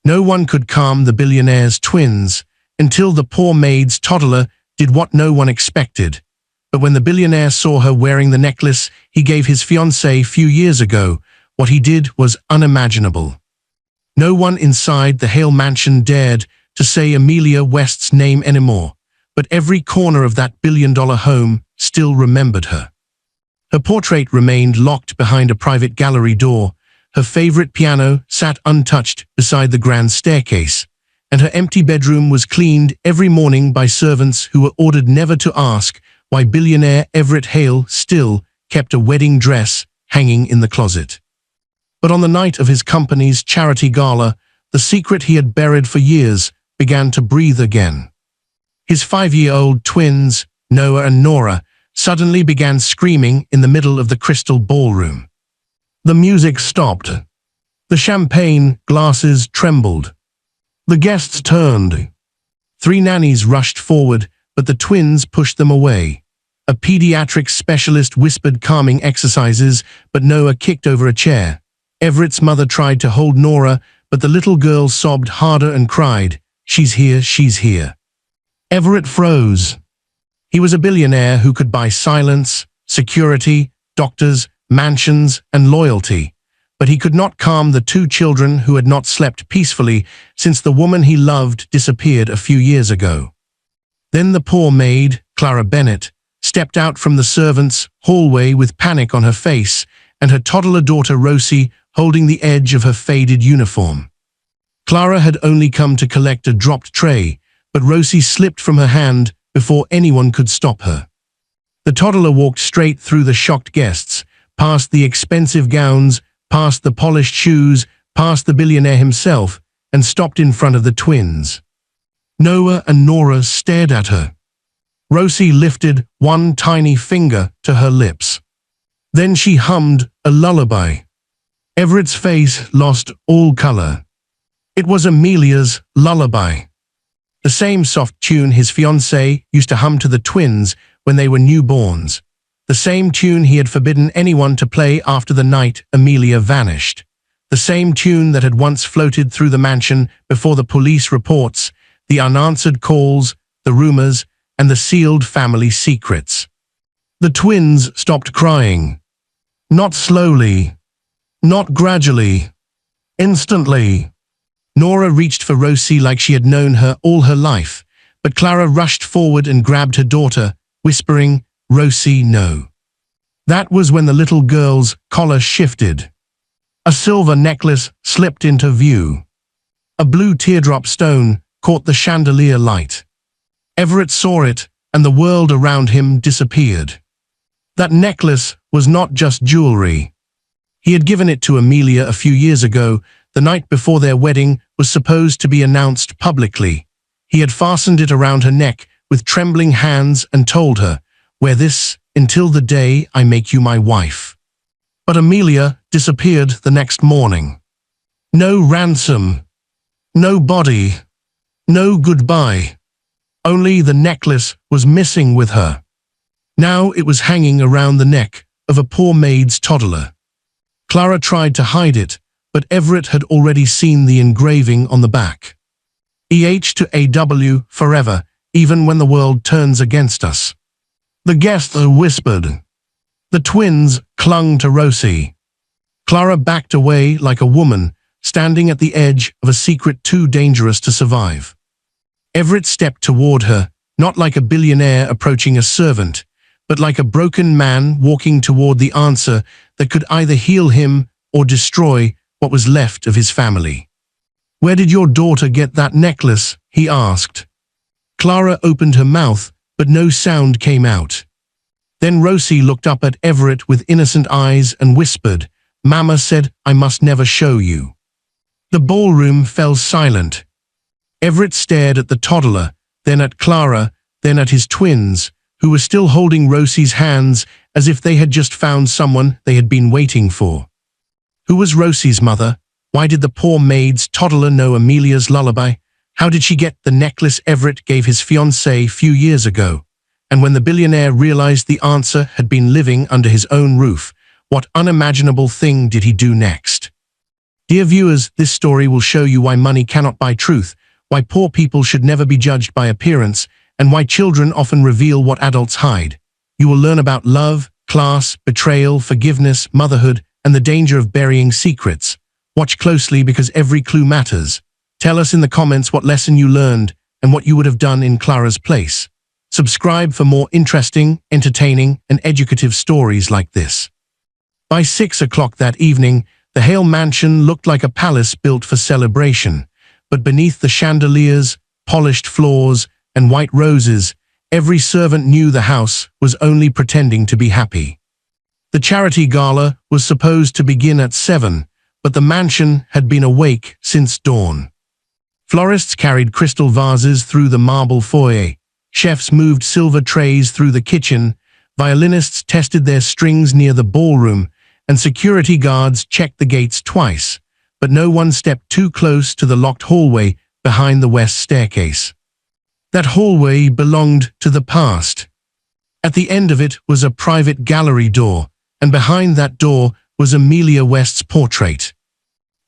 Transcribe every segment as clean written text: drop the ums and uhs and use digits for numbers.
No one could calm the billionaire's twins until the poor maid's toddler did what no one expected. But when the billionaire saw her wearing the necklace he gave his fiancée few years ago, what he did was unimaginable. No one inside the Hale mansion dared to say Amelia West's name anymore, but every corner of that billion-dollar home still remembered her. Her portrait remained locked behind a private gallery door, her favorite piano sat untouched beside the grand staircase, and her empty bedroom was cleaned every morning by servants who were ordered never to ask why billionaire Everett Hale still kept a wedding dress hanging in the closet. But on the night of his company's charity gala, the secret he had buried for years began to breathe again. His 5-year-old twins, Noah and Nora, suddenly began screaming in the middle of the crystal ballroom. The music stopped. The champagne glasses trembled. The guests turned. 3 nannies rushed forward, but the twins pushed them away. A pediatric specialist whispered calming exercises, but Noah kicked over a chair. Everett's mother tried to hold Nora, but the little girl sobbed harder and cried, "She's here, she's here." Everett froze. He was a billionaire who could buy silence, security, doctors, mansions, and loyalty, but he could not calm the 2 children who had not slept peacefully since the woman he loved disappeared a few years ago. Then the poor maid, Clara Bennett, stepped out from the servants' hallway with panic on her face, and her toddler daughter Rosie holding the edge of her faded uniform. Clara had only come to collect a dropped tray, but Rosie slipped from her hand before anyone could stop her. The toddler walked straight through the shocked guests, past the expensive gowns, past the polished shoes, past the billionaire himself, and stopped in front of the twins. Noah and Nora stared at her. Rosie lifted one tiny finger to her lips. Then she hummed a lullaby. Everett's face lost all color. It was Amelia's lullaby. The same soft tune his fiancée used to hum to the twins when they were newborns. The same tune he had forbidden anyone to play after the night Amelia vanished. The same tune that had once floated through the mansion before the police reports, the unanswered calls, the rumors, and the sealed family secrets. The twins stopped crying. Not slowly. Not gradually. Instantly. Nora reached for Rosie like she had known her all her life, but Clara rushed forward and grabbed her daughter, whispering, "Rosie, no." That was when the little girl's collar shifted. A silver necklace slipped into view. A blue teardrop stone caught the chandelier light. Everett saw it, and the world around him disappeared. That necklace was not just jewelry. He had given it to Amelia a few years ago, the night before their wedding was supposed to be announced publicly. He had fastened it around her neck with trembling hands and told her, "Wear this until the day I make you my wife." But Amelia disappeared the next morning. No ransom. No body. No goodbye. Only the necklace was missing with her. Now it was hanging around the neck of a poor maid's toddler. Clara tried to hide it, but Everett had already seen the engraving on the back. EH to AW forever, even when the world turns against us. The guests whispered. The twins clung to Rosie. Clara backed away like a woman, standing at the edge of a secret too dangerous to survive. Everett stepped toward her, not like a billionaire approaching a servant, but like a broken man walking toward the answer that could either heal him or destroy what was left of his family. "Where did your daughter get that necklace?" he asked. Clara opened her mouth, but no sound came out. Then Rosie looked up at Everett with innocent eyes and whispered, "Mama said I must never show you." The ballroom fell silent. Everett stared at the toddler, then at Clara, then at his twins, who were still holding Rosie's hands as if they had just found someone they had been waiting for. Who was Rosie's mother? Why did the poor maid's toddler know Amelia's lullaby? How did she get the necklace Everett gave his fiancée few years ago? And when the billionaire realized the answer had been living under his own roof, what unimaginable thing did he do next? Dear viewers, this story will show you why money cannot buy truth, why poor people should never be judged by appearance, and why children often reveal what adults hide. You will learn about love, class, betrayal, forgiveness, motherhood, and the danger of burying secrets. Watch closely because every clue matters. Tell us in the comments what lesson you learned and what you would have done in Clara's place. Subscribe for more interesting, entertaining, and educative stories like this. By 6 o'clock that evening, the Hale mansion looked like a palace built for celebration. But beneath the chandeliers, polished floors, and white roses, every servant knew the house was only pretending to be happy. The charity gala was supposed to begin at 7, but the mansion had been awake since dawn. Florists carried crystal vases through the marble foyer, chefs moved silver trays through the kitchen, violinists tested their strings near the ballroom, and security guards checked the gates twice, but no one stepped too close to the locked hallway behind the west staircase. That hallway belonged to the past. At the end of it was a private gallery door, and behind that door was Amelia West's portrait.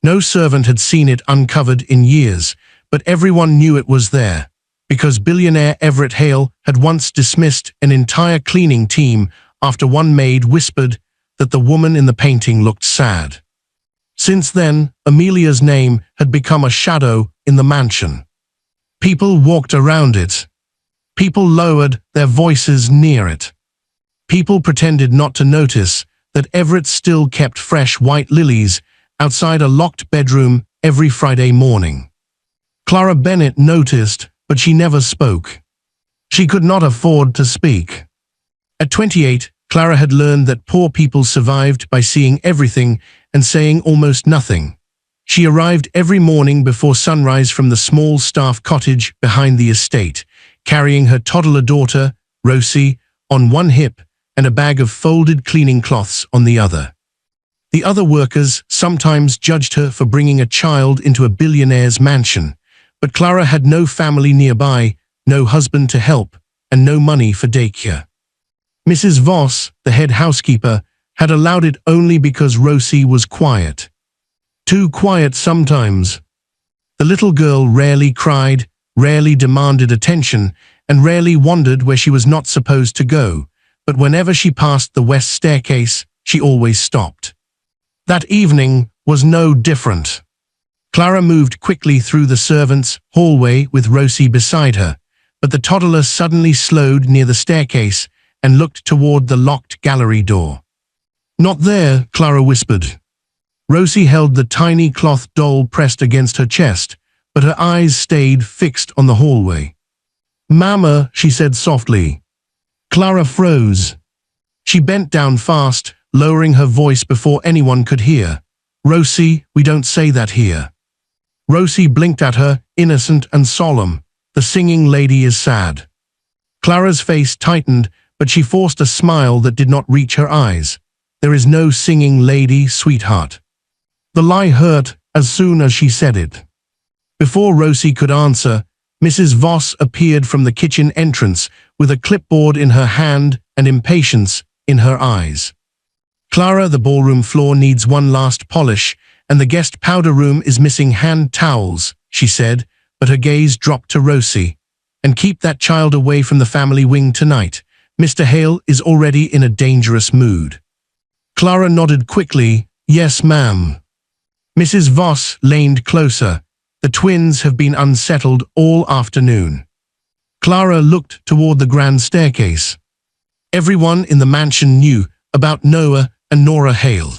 No servant had seen it uncovered in years, but everyone knew it was there, because billionaire Everett Hale had once dismissed an entire cleaning team after one maid whispered that the woman in the painting looked sad. Since then, Amelia's name had become a shadow in the mansion. People walked around it. People lowered their voices near it. People pretended not to notice that Everett still kept fresh white lilies outside a locked bedroom every Friday morning. Clara Bennett noticed, but she never spoke. She could not afford to speak. At 28, Clara had learned that poor people survived by seeing everything and saying almost nothing. She arrived every morning before sunrise from the small staff cottage behind the estate, carrying her toddler daughter, Rosie, on one hip and a bag of folded cleaning cloths on the other. The other workers sometimes judged her for bringing a child into a billionaire's mansion, but Clara had no family nearby, no husband to help, and no money for daycare. Mrs. Voss, the head housekeeper, had allowed it only because Rosie was quiet. Too quiet sometimes. The little girl rarely cried, rarely demanded attention, and rarely wandered where she was not supposed to go, but whenever she passed the west staircase, she always stopped. That evening was no different. Clara moved quickly through the servants' hallway with Rosie beside her, but the toddler suddenly slowed near the staircase and looked toward the locked gallery door. "Not there," Clara whispered. Rosie held the tiny cloth doll pressed against her chest, but her eyes stayed fixed on the hallway. "Mama," she said softly. Clara froze. She bent down fast, lowering her voice before anyone could hear. "Rosie, we don't say that here." Rosie blinked at her, innocent and solemn. "The singing lady is sad." Clara's face tightened, but she forced a smile that did not reach her eyes. "There is no singing lady, sweetheart." The lie hurt as soon as she said it. Before Rosie could answer, Mrs. Voss appeared from the kitchen entrance with a clipboard in her hand and impatience in her eyes. "Clara, the ballroom floor needs one last polish, and the guest powder room is missing hand towels," she said, but her gaze dropped to Rosie. "And keep that child away from the family wing tonight. Mr. Hale is already in a dangerous mood." Clara nodded quickly. "Yes, ma'am." Mrs. Voss leaned closer. "The twins have been unsettled all afternoon." Clara looked toward the grand staircase. Everyone in the mansion knew about Noah and Nora Hale.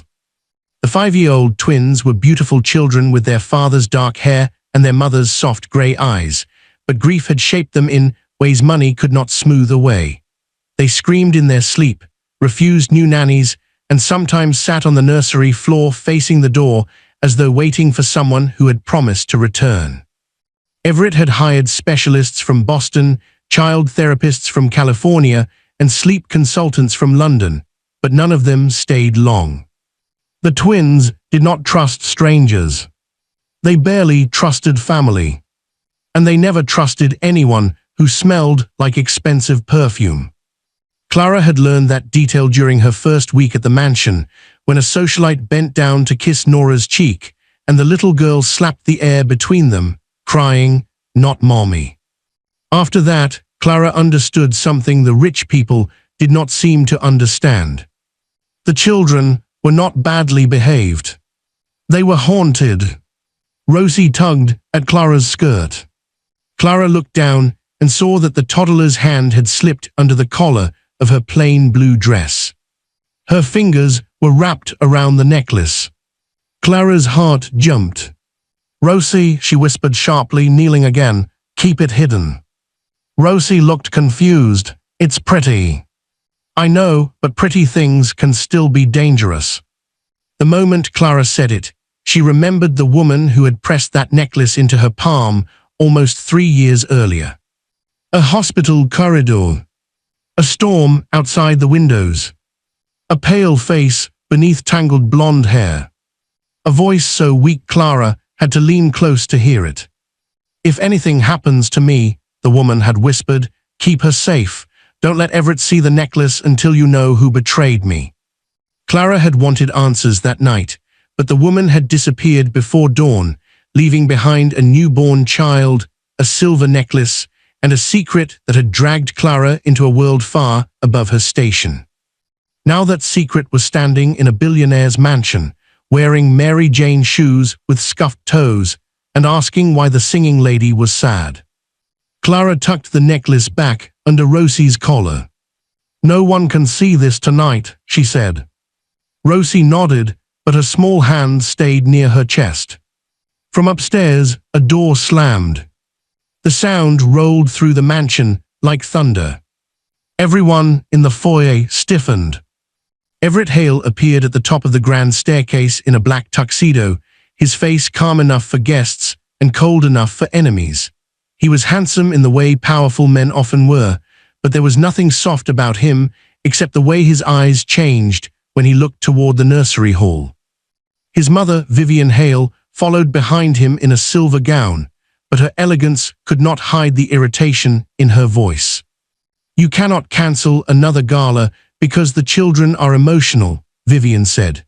The 5-year-old twins were beautiful children with their father's dark hair and their mother's soft gray eyes, but grief had shaped them in ways money could not smooth away. They screamed in their sleep, refused new nannies, and sometimes sat on the nursery floor facing the door as though waiting for someone who had promised to return. Everett had hired specialists from Boston, child therapists from California, and sleep consultants from London, but none of them stayed long. The twins did not trust strangers. They barely trusted family. And they never trusted anyone who smelled like expensive perfume. Clara had learned that detail during her first week at the mansion, when a socialite bent down to kiss Nora's cheek, and the little girl slapped the air between them, crying, "Not mommy." After that, Clara understood something the rich people did not seem to understand. The children were not badly behaved. They were haunted. Rosie tugged at Clara's skirt. Clara looked down and saw that the toddler's hand had slipped under the collar of her plain blue dress. Her fingers were wrapped around the necklace. Clara's heart jumped. "Rosie," she whispered sharply, kneeling again, "keep it hidden." Rosie looked confused. "It's pretty." "I know, but pretty things can still be dangerous." The moment Clara said it, she remembered the woman who had pressed that necklace into her palm almost 3 years earlier. A hospital corridor. A storm outside the windows. A pale face beneath tangled blonde hair. A voice so weak Clara had to lean close to hear it. "If anything happens to me," the woman had whispered, "keep her safe. Don't let Everett see the necklace until you know who betrayed me." Clara had wanted answers that night, but the woman had disappeared before dawn, leaving behind a newborn child, a silver necklace, and a secret that had dragged Clara into a world far above her station. Now that secret was standing in a billionaire's mansion, wearing Mary Jane shoes with scuffed toes, and asking why the singing lady was sad. Clara tucked the necklace back under Rosie's collar. "No one can see this tonight," she said. Rosie nodded, but her small hand stayed near her chest. From upstairs, a door slammed. The sound rolled through the mansion like thunder. Everyone in the foyer stiffened. Everett Hale appeared at the top of the grand staircase in a black tuxedo, his face calm enough for guests and cold enough for enemies. He was handsome in the way powerful men often were, but there was nothing soft about him except the way his eyes changed when he looked toward the nursery hall. His mother, Vivian Hale, followed behind him in a silver gown, but her elegance could not hide the irritation in her voice. "You cannot cancel another gala because the children are emotional," Vivian said.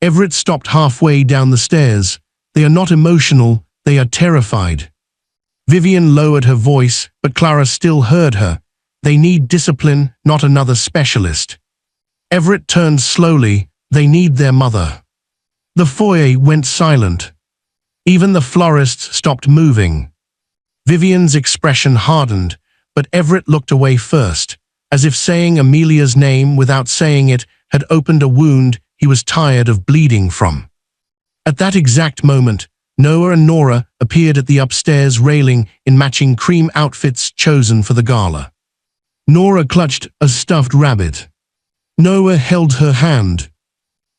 Everett stopped halfway down the stairs. "They are not emotional, they are terrified." Vivian lowered her voice, but Clara still heard her. "They need discipline, not another specialist." Everett turned slowly. "They need their mother." The foyer went silent. Even the florists stopped moving. Vivian's expression hardened, but Everett looked away first, as if saying Amelia's name without saying it had opened a wound he was tired of bleeding from. At that exact moment, Noah and Nora appeared at the upstairs railing in matching cream outfits chosen for the gala. Nora clutched a stuffed rabbit. Noah held her hand.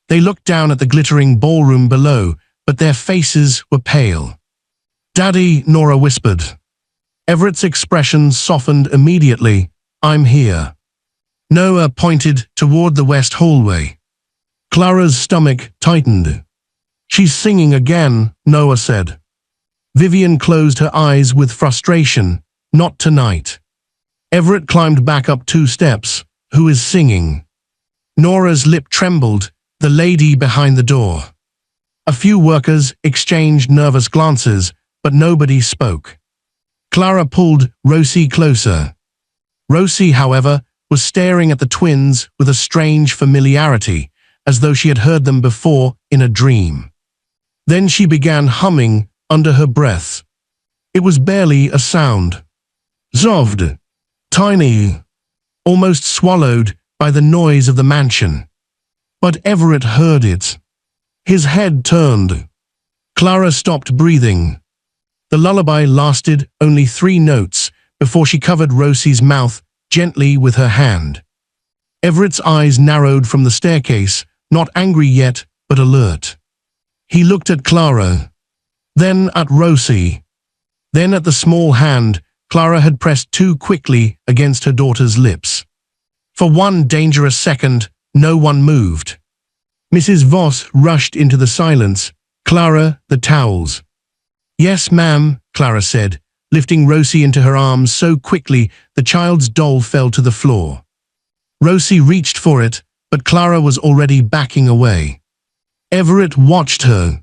They looked down at the glittering ballroom below, but their faces were pale. "Daddy," Nora whispered. Everett's expression softened immediately. "I'm here." Noah pointed toward the west hallway. Clara's stomach tightened. "She's singing again," Noah said. Vivian closed her eyes with frustration. "Not tonight." Everett climbed back up 2 steps. "Who is singing?" Nora's lip trembled. "The lady behind the door." A few workers exchanged nervous glances, but nobody spoke. Clara pulled Rosie closer. Rosie, however, was staring at the twins with a strange familiarity, as though she had heard them before in a dream. Then she began humming under her breath. It was barely a sound. Zovd. Tiny. Almost swallowed by the noise of the mansion. But Everett heard it. His head turned. Clara stopped breathing. The lullaby lasted only 3 notes before she covered Rosie's mouth gently with her hand. Everett's eyes narrowed from the staircase, not angry yet, but alert. He looked at Clara, then at Rosie, then at the small hand Clara had pressed too quickly against her daughter's lips. For one dangerous second, no one moved. Mrs. Voss rushed into the silence. "Clara, the towels." "Yes, ma'am," Clara said, lifting Rosie into her arms so quickly the child's doll fell to the floor. Rosie reached for it, but Clara was already backing away. Everett watched her.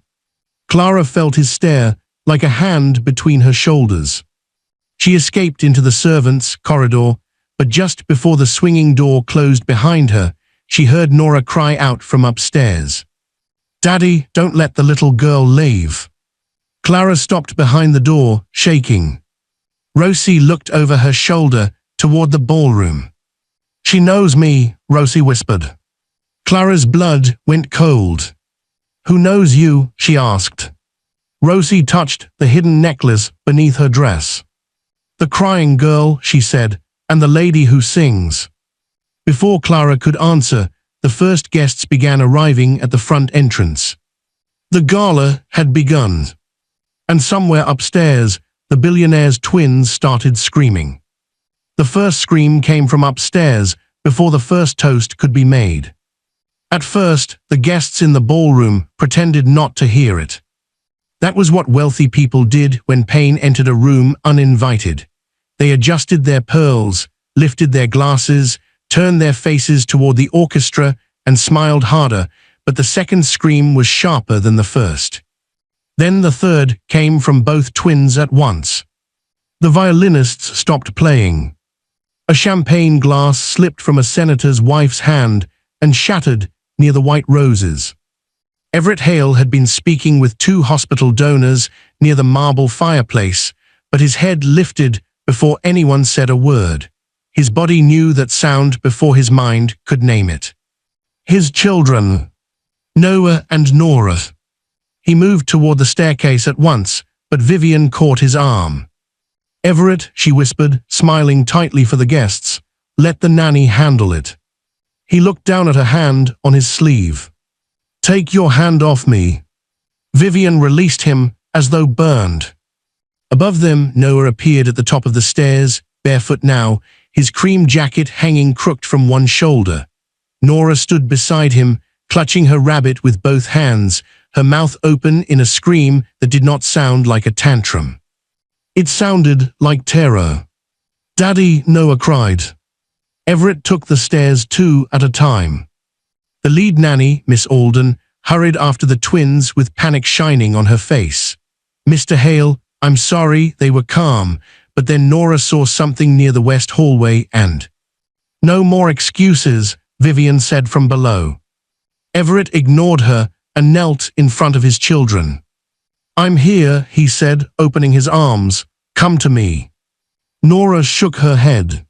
Clara felt his stare, like a hand between her shoulders. She escaped into the servants' corridor, but just before the swinging door closed behind her, she heard Nora cry out from upstairs. "Daddy, don't let the little girl leave." Clara stopped behind the door, shaking. Rosie looked over her shoulder toward the ballroom. "She knows me," Rosie whispered. Clara's blood went cold. "Who knows you?" she asked. Rosie touched the hidden necklace beneath her dress. "The crying girl," she said, "and the lady who sings." Before Clara could answer, the first guests began arriving at the front entrance. The gala had begun. And somewhere upstairs, the Billionaire's twins started screaming. The first scream came from upstairs before the first toast could be made. At first, the guests in the ballroom pretended not to hear it. That was what wealthy people did when pain entered a room uninvited. They adjusted their pearls, lifted their glasses, turned their faces toward the orchestra, and smiled harder, but the second scream was sharper than the first. Then the third came from both twins at once. The violinists stopped playing. A champagne glass slipped from a senator's wife's hand and shattered near the white roses. Everett Hale had been speaking with 2 hospital donors near the marble fireplace, but his head lifted before anyone said a word. His body knew that sound before his mind could name it. His children, Noah and Nora. He moved toward the staircase at once, but Vivian caught his arm. "Everett," she whispered, smiling tightly for the guests, "let the nanny handle it." He looked down at her hand on his sleeve. "Take your hand off me." Vivian released him as though burned. Above them, Noah appeared at the top of the stairs, barefoot now, his cream jacket hanging crooked from one shoulder. Nora stood beside him, clutching her rabbit with both hands, her mouth open in a scream that did not sound like a tantrum. It sounded like terror. "Daddy," Noah cried. Everett took the stairs 2 at a time. The lead nanny, Miss Alden, hurried after the twins with panic shining on her face. "Mr. Hale, I'm sorry," they were calm, but then Nora saw something near the west hallway and... "No more excuses," Vivian said from below. Everett ignored her and knelt in front of his children. "I'm here," he said, opening his arms. "Come to me." Nora shook her head.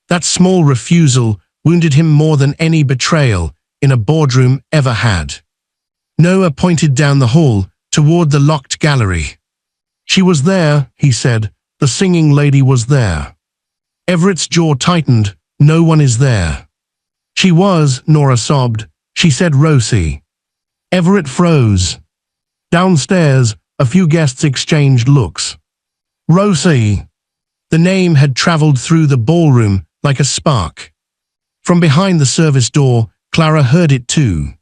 That small refusal wounded him more than any betrayal in a boardroom ever had. Noah pointed down the hall toward the locked gallery. "She was there," he said. "The singing lady was there." Everett's jaw tightened. "No one is there." "She was," Nora sobbed. "She said Rosie." Everett froze. Downstairs, a few guests exchanged looks. "Rosie." The name had traveled through the ballroom like a spark. From behind the service door, Clara heard it too.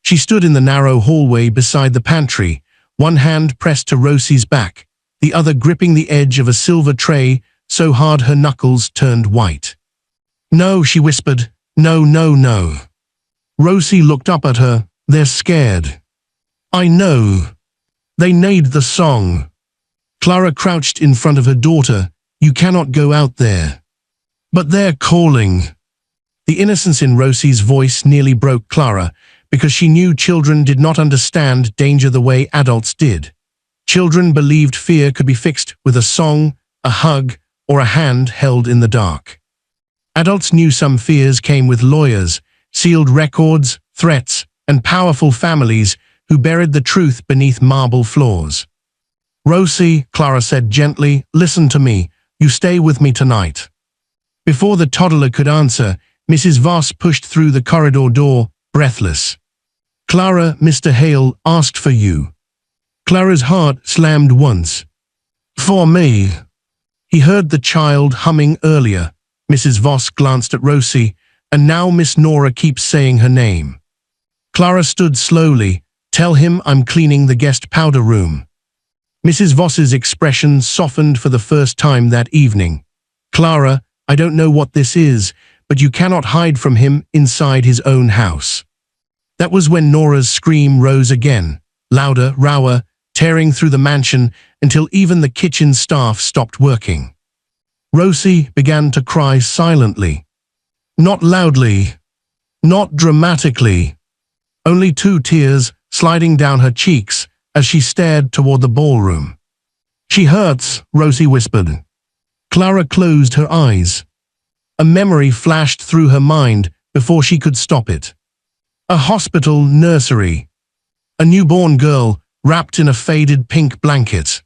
She stood in the narrow hallway beside the pantry, one hand pressed to Rosie's back, the other gripping the edge of a silver tray so hard her knuckles turned white. "No," she whispered. "No, no, no." Rosie looked up at her. "They're scared." "I know. They need the song." Clara crouched in front of her daughter. "You cannot go out there." "But they're calling." The innocence in Rosie's voice nearly broke Clara, because she knew children did not understand danger the way adults did. Children believed fear could be fixed with a song, a hug, or a hand held in the dark. Adults knew some fears came with lawyers, sealed records, threats, and powerful families who buried the truth beneath marble floors. "Rosie," Clara said gently, "listen to me. You stay with me tonight." Before the toddler could answer, Mrs. Voss pushed through the corridor door, breathless. "Clara, Mr. Hale asked for you." Clara's heart slammed once. "For me?" He heard the child humming earlier. Mrs. Voss glanced at Rosie, and now Miss Nora keeps saying her name. Clara stood slowly. "Tell him I'm cleaning the guest powder room." Mrs. Voss's expression softened for the first time that evening. "Clara, I don't know what this is, but you cannot hide from him inside his own house." That was when Nora's scream rose again, louder, rower, tearing through the mansion until even the kitchen staff stopped working. Rosie began to cry silently. Not loudly, not dramatically. Only 2 tears sliding down her cheeks as she stared toward the ballroom. She hurts, Rosie whispered. Clara closed her eyes. A memory flashed through her mind before she could stop it. A hospital nursery. A newborn girl wrapped in a faded pink blanket.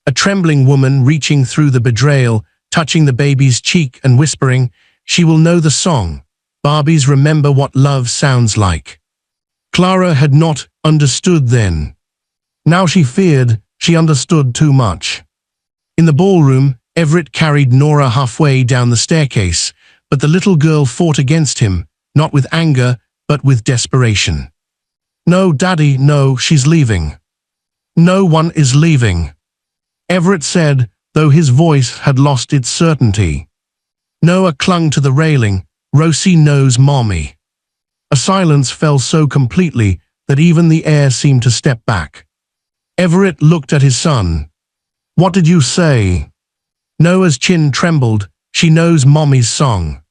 A trembling woman reaching through the bedrall, touching the baby's cheek and whispering, "She will know the song. Barbies remember what love sounds like." Clara had not understood then. Now she feared she understood too much. In the ballroom, Everett carried Nora halfway down the staircase, but the little girl fought against him, not with anger, but with desperation. "No, Daddy, no, she's leaving." "No one is leaving," Everett said, though his voice had lost its certainty. Noah clung to the railing. "Rosie knows Mommy." A silence fell so completely that even the air seemed to step back. Everett looked at his son. "What did you say?" Noah's chin trembled. "She knows Mommy's song."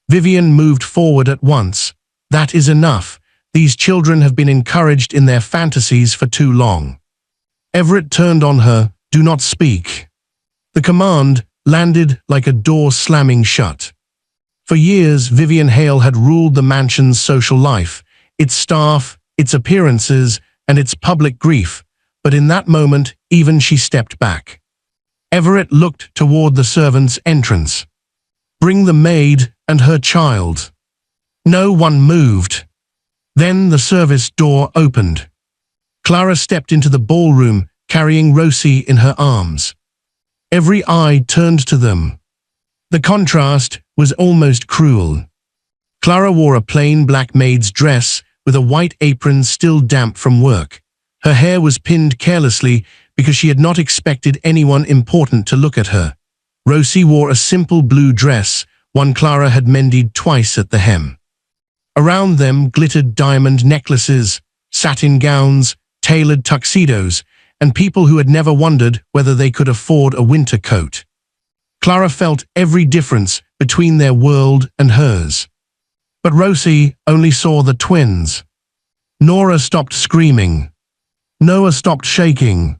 Vivian moved forward at once. "That is enough. These children have been encouraged in their fantasies for too long." Everett turned on her. "Do not speak." The command landed like a door slamming shut. For years, Vivian Hale had ruled the mansion's social life, its staff, its appearances, and its public grief, but in that moment, even she stepped back. Everett looked toward the servants' entrance. "Bring the maid and her child." No one moved. Then the service door opened. Clara stepped into the ballroom, carrying Rosie in her arms. Every eye turned to them. The contrast was almost cruel. Clara wore a plain black maid's dress with a white apron still damp from work. Her hair was pinned carelessly because she had not expected anyone important to look at her. Rosie wore a simple blue dress, one Clara had mended twice at the hem. Around them glittered diamond necklaces, satin gowns, tailored tuxedos, and people who had never wondered whether they could afford a winter coat. Clara felt every difference between their world and hers. But Rosie only saw the twins. Nora stopped screaming. Noah stopped shaking.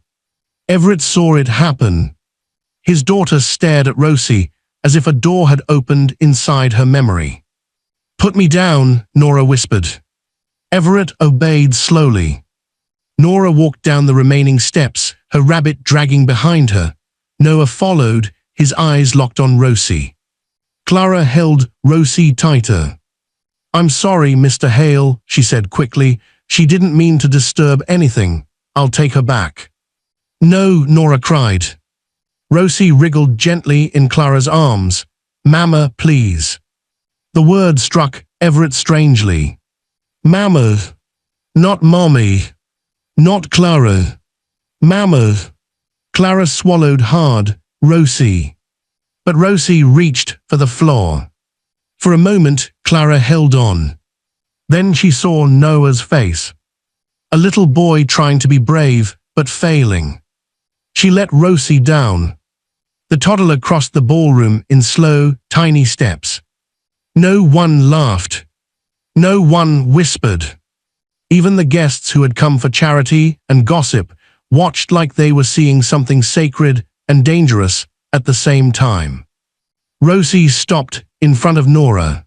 Everett saw it happen. His daughter stared at Rosie as if a door had opened inside her memory. "Put me down," Nora whispered. Everett obeyed slowly. Nora walked down the remaining steps, her rabbit dragging behind her. Noah followed, his eyes locked on Rosie. Clara held Rosie tighter. "I'm sorry, Mr. Hale," she said quickly. "She didn't mean to disturb anything. I'll take her back." "No," Nora cried. Rosie wriggled gently in Clara's arms. "Mama, please." The word struck Everett strangely. Mama. Not Mommy. Not Clara. Mama. Clara swallowed hard. Rosie. But Rosie reached for the floor. For a moment, Clara held on. Then she saw Noah's face. A little boy trying to be brave, but failing. She let Rosie down. The toddler crossed the ballroom in slow, tiny steps. No one laughed. No one whispered. Even the guests who had come for charity and gossip watched like they were seeing something sacred and dangerous at the same time. Rosie stopped in front of Nora.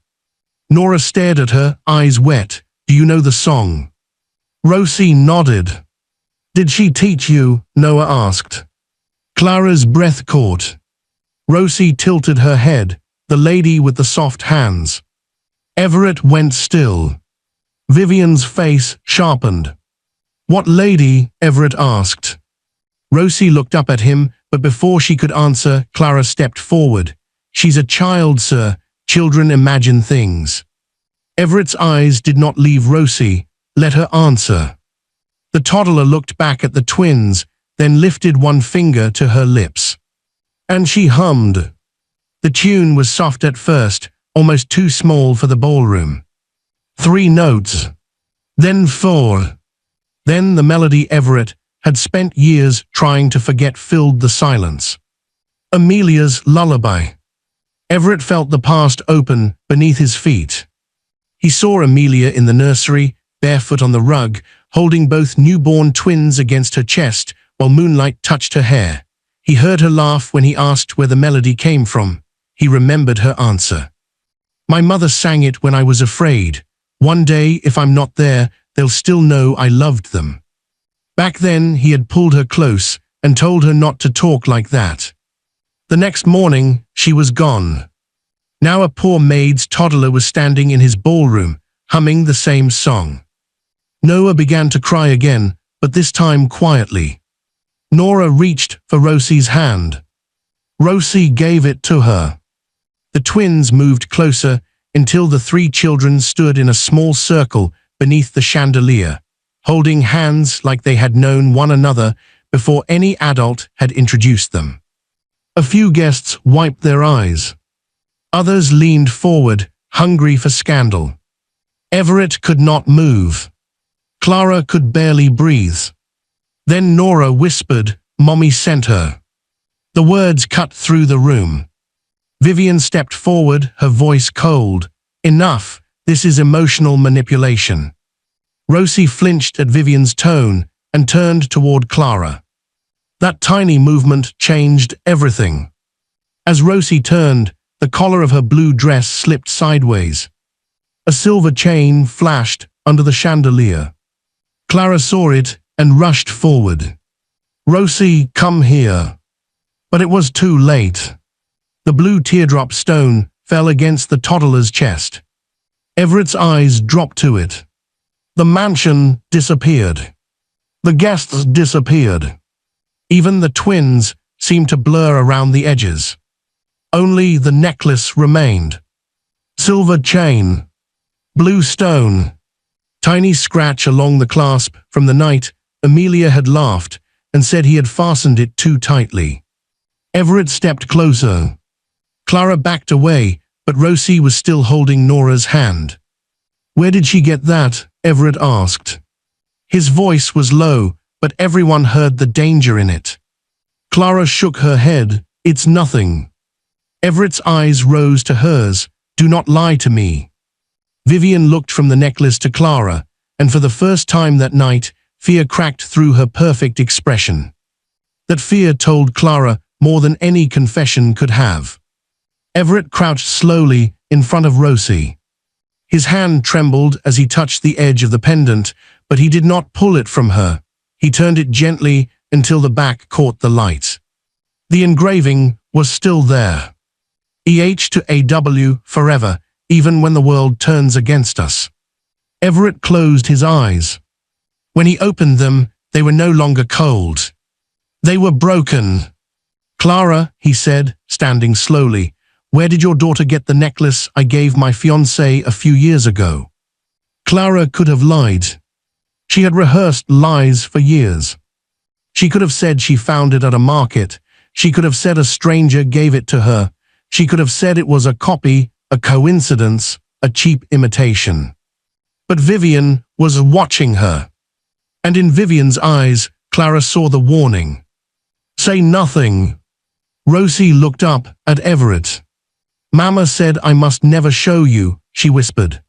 Nora stared at her, eyes wet. "Do you know the song?" Rosie nodded. "Did she teach you?" Noah asked. Clara's breath caught. Rosie tilted her head, the lady with the soft hands. Everett went still. Vivian's face sharpened. "What lady?" Everett asked. Rosie looked up at him, but before she could answer, Clara stepped forward. "She's a child, sir. Children imagine things." Everett's eyes did not leave Rosie. "Let her answer." The toddler looked back at the twins, then lifted one finger to her lips. And she hummed. The tune was soft at first, almost too small for the ballroom. 3 notes. Then 4. Then the melody Everett had spent years trying to forget filled the silence. Amelia's lullaby. Everett felt the past open beneath his feet. He saw Amelia in the nursery, barefoot on the rug, holding both newborn twins against her chest while moonlight touched her hair. He heard her laugh when he asked where the melody came from. He remembered her answer. "My mother sang it when I was afraid. One day, if I'm not there, they'll still know I loved them." Back then, he had pulled her close and told her not to talk like that. The next morning, she was gone. Now a poor maid's toddler was standing in his ballroom, humming the same song. Noah began to cry again, but this time quietly. Nora reached for Rosie's hand. Rosie gave it to her. The twins moved closer until the three children stood in a small circle beneath the chandelier, holding hands like they had known one another before any adult had introduced them. A few guests wiped their eyes. Others leaned forward, hungry for scandal. Everett could not move. Clara could barely breathe. Then Nora whispered, "Mommy sent her." The words cut through the room. Vivian stepped forward, her voice cold. "Enough, this is emotional manipulation." Rosie flinched at Vivian's tone and turned toward Clara. That tiny movement changed everything. As Rosie turned, the collar of her blue dress slipped sideways. A silver chain flashed under the chandelier. Clara saw it and rushed forward. "Rosie, come here." But it was too late. The blue teardrop stone fell against the toddler's chest. Everett's eyes dropped to it. The mansion disappeared. The guests disappeared. Even the twins seemed to blur around the edges. Only the necklace remained. Silver chain. Blue stone. Tiny scratch along the clasp from the night Amelia had laughed and said he had fastened it too tightly. Everett stepped closer. Clara backed away, but Rosie was still holding Nora's hand. "Where did she get that?" Everett asked. His voice was low, but everyone heard the danger in it. Clara shook her head. "It's nothing." Everett's eyes rose to hers. "Do not lie to me." Vivian looked from the necklace to Clara, and for the first time that night, fear cracked through her perfect expression. That fear told Clara more than any confession could have. Everett crouched slowly in front of Rosie. His hand trembled as he touched the edge of the pendant, but he did not pull it from her. He turned it gently until the back caught the light. The engraving was still there. EH to AW forever, even when the world turns against us. Everett closed his eyes. When he opened them, they were no longer cold. They were broken. "Clara," he said, standing slowly, "where did your daughter get the necklace I gave my fiancé a few years ago?" Clara could have lied. She had rehearsed lies for years. She could have said she found it at a market. She could have said a stranger gave it to her. She could have said it was a copy, a coincidence, a cheap imitation. But Vivian was watching her. And in Vivian's eyes, Clara saw the warning. "Say nothing." Rosie looked up at Everett. "Mama said I must never show you," she whispered.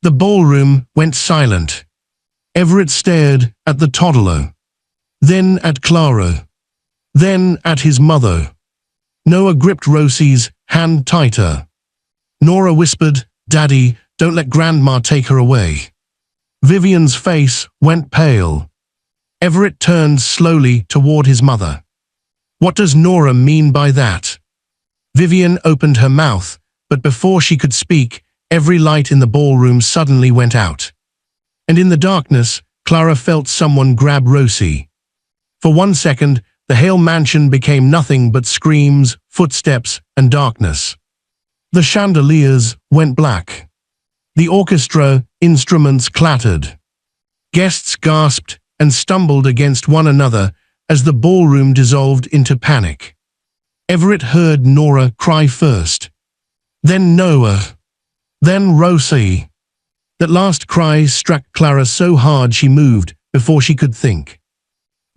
The ballroom went silent. Everett stared at the toddler, then at Clara, then at his mother. Noah gripped Rosie's hand tighter. Nora whispered, "Daddy, don't let Grandma take her away." Vivian's face went pale. Everett turned slowly toward his mother. "What does Nora mean by that?" Vivian opened her mouth, but before she could speak, every light in the ballroom suddenly went out. And in the darkness, Clara felt someone grab Rosie. For 1 second, the Hale mansion became nothing but screams, footsteps, and darkness. The chandeliers went black. The orchestra instruments clattered. Guests gasped and stumbled against one another as the ballroom dissolved into panic. Everett heard Nora cry first. Then Noah. Then Rosie. That last cry struck Clara so hard she moved before she could think.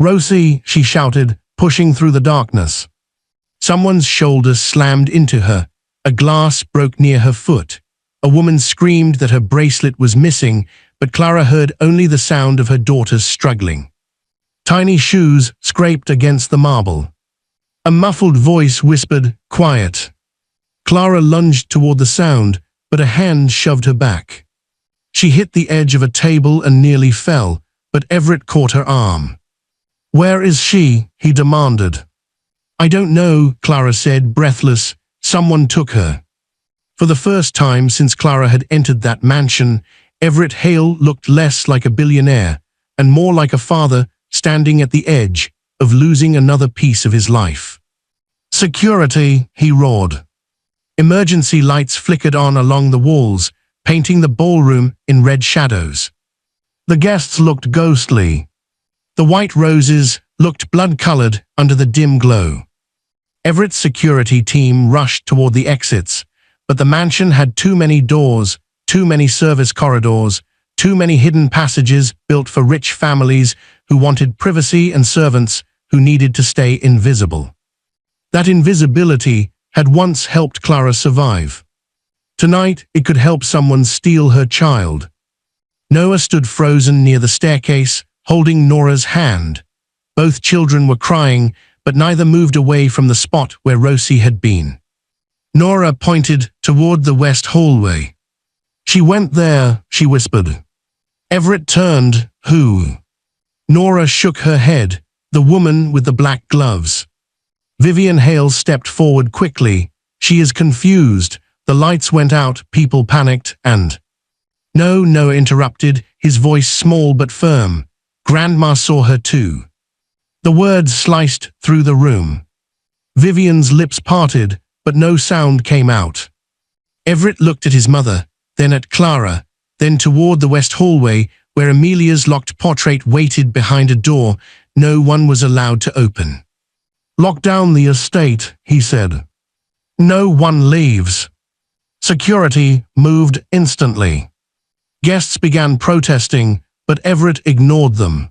"Rosie," she shouted, pushing through the darkness. Someone's shoulder slammed into her. A glass broke near her foot. A woman screamed that her bracelet was missing, but Clara heard only the sound of her daughter's struggling. Tiny shoes scraped against the marble. A muffled voice whispered, "Quiet." Clara lunged toward the sound, but a hand shoved her back. She hit the edge of a table and nearly fell, but Everett caught her arm. "Where is she?" he demanded. "I don't know," Clara said, breathless. "Someone took her." For the first time since Clara had entered that mansion, Everett Hale looked less like a billionaire and more like a father standing at the edge of losing another piece of his life. "Security," he roared. Emergency lights flickered on along the walls, painting the ballroom in red shadows. The guests looked ghostly. The white roses looked blood-colored under the dim glow. Everett's security team rushed toward the exits, but the mansion had too many doors, too many service corridors, too many hidden passages built for rich families who wanted privacy and servants who needed to stay invisible. That invisibility had once helped Clara survive. Tonight, it could help someone steal her child. Noah stood frozen near the staircase, holding Nora's hand. Both children were crying, but neither moved away from the spot where Rosie had been. Nora pointed toward the west hallway. "She went there," she whispered. Everett turned. "Who?" Nora shook her head. "The woman with the black gloves." Vivian Hale stepped forward quickly. "She is confused. The lights went out, people panicked, and—" "No," Noah interrupted, his voice small but firm. "Grandma saw her too." The words sliced through the room. Vivian's lips parted, but no sound came out. Everett looked at his mother, then at Clara, then toward the west hallway where Amelia's locked portrait waited behind a door no one was allowed to open. "Lock down the estate," he said. "No one leaves." Security moved instantly. Guests began protesting, but Everett ignored them.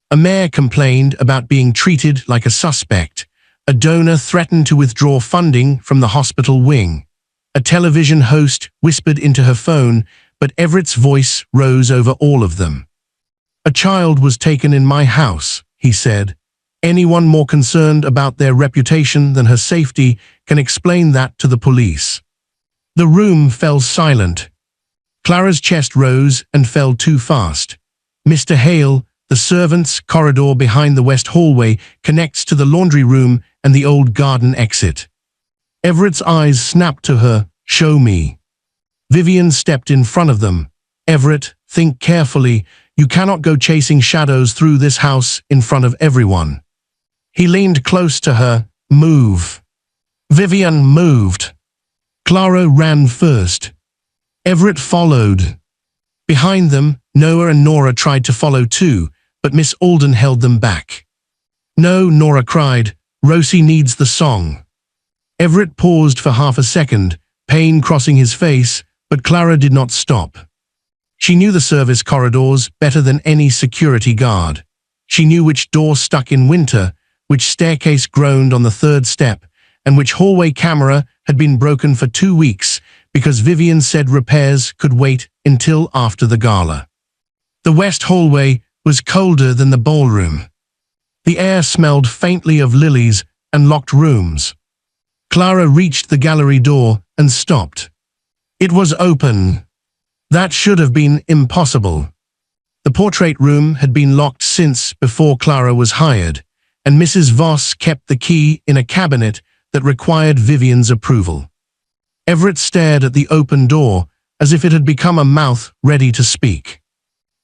A mayor complained about being treated like a suspect. A donor threatened to withdraw funding from the hospital wing. A television host whispered into her phone, but Everett's voice rose over all of them. "A child was taken in my house," he said. "Anyone more concerned about their reputation than her safety can explain that to the police." The room fell silent. Clara's chest rose and fell too fast. "Mr. Hale, the servants' corridor behind the west hallway connects to the laundry room and the old garden exit." Everett's eyes snapped to her. "Show me." Vivian stepped in front of them. "Everett, think carefully. You cannot go chasing shadows through this house in front of everyone." He leaned close to her. "Move." Vivian moved. Clara ran first. Everett followed. Behind them, Noah and Nora tried to follow too, but Miss Alden held them back. "No," Nora cried. "Rosie needs the song." Everett paused for half a second, pain crossing his face, but Clara did not stop. She knew the service corridors better than any security guard. She knew which door stuck in winter, which staircase groaned on the third step, and which hallway camera had been broken for 2 weeks because Vivian said repairs could wait until after the gala. The west hallway was colder than the ballroom. The air smelled faintly of lilies and locked rooms. Clara reached the gallery door and stopped. It was open. That should have been impossible. The portrait room had been locked since before Clara was hired, and Mrs. Voss kept the key in a cabinet that required Vivian's approval. Everett stared at the open door as if it had become a mouth ready to speak.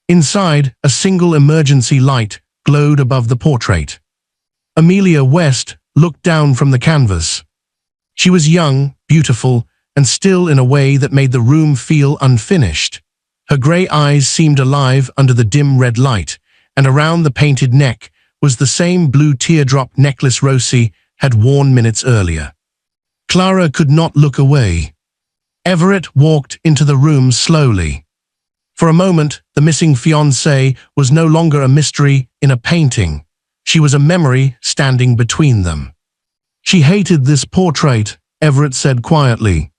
Inside, a single emergency light glowed above the portrait. Amelia West looked down from the canvas. She was young, beautiful, and still in a way that made the room feel unfinished. Her grey eyes seemed alive under the dim red light, and around the painted neck was the same blue teardrop necklace Rosie had worn minutes earlier. Clara could not look away. Everett walked into the room slowly. For a moment, the missing fiancé was no longer a mystery in a painting. She was a memory standing between them. She hated this portrait, Everett said quietly.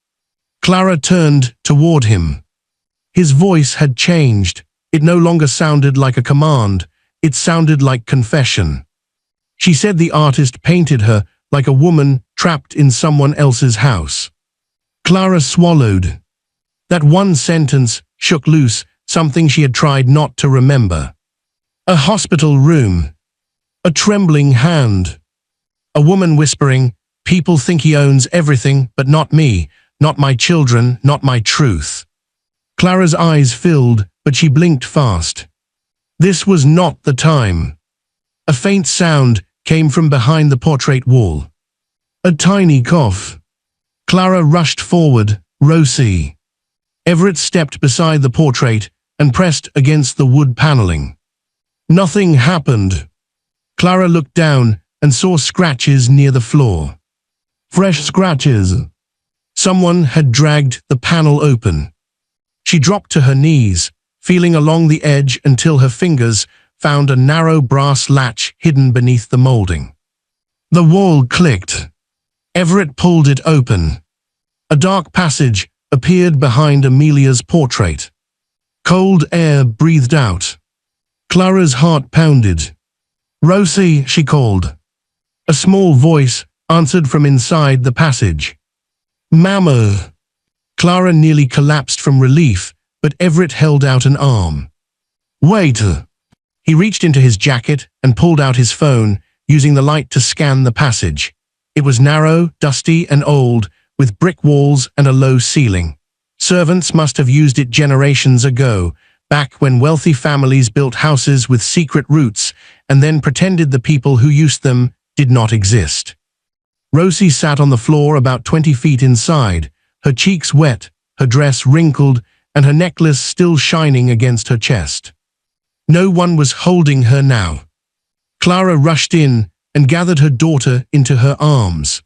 Clara turned toward him. His voice had changed. It no longer sounded like a command. It sounded like confession. She said the artist painted her like a woman trapped in someone else's house. Clara swallowed. That one sentence shook loose something she had tried not to remember. A hospital room. A trembling hand. A woman whispering, "People think he owns everything, but not me, not my children, not my truth." Clara's eyes filled, but she blinked fast. This was not the time. A faint sound came from behind the portrait wall. A tiny cough. Clara rushed forward. "Rosie." Everett stepped beside the portrait and pressed against the wood paneling. Nothing happened. Clara looked down and saw scratches near the floor. Fresh scratches. Someone had dragged the panel open. She dropped to her knees, feeling along the edge until her fingers found a narrow brass latch hidden beneath the molding. The wall clicked. Everett pulled it open. A dark passage appeared behind Amelia's portrait. Cold air breathed out. Clara's heart pounded. "Rosie," she called. A small voice answered from inside the passage. "Mama." Clara nearly collapsed from relief, but Everett held out an arm. "Wait." He reached into his jacket and pulled out his phone, using the light to scan the passage. It was narrow, dusty, and old, with brick walls and a low ceiling. Servants must have used it generations ago, back when wealthy families built houses with secret roots and then pretended the people who used them did not exist. Rosie sat on the floor about 20 feet inside, her cheeks wet, her dress wrinkled, and her necklace still shining against her chest. No one was holding her now. Clara rushed in and gathered her daughter into her arms.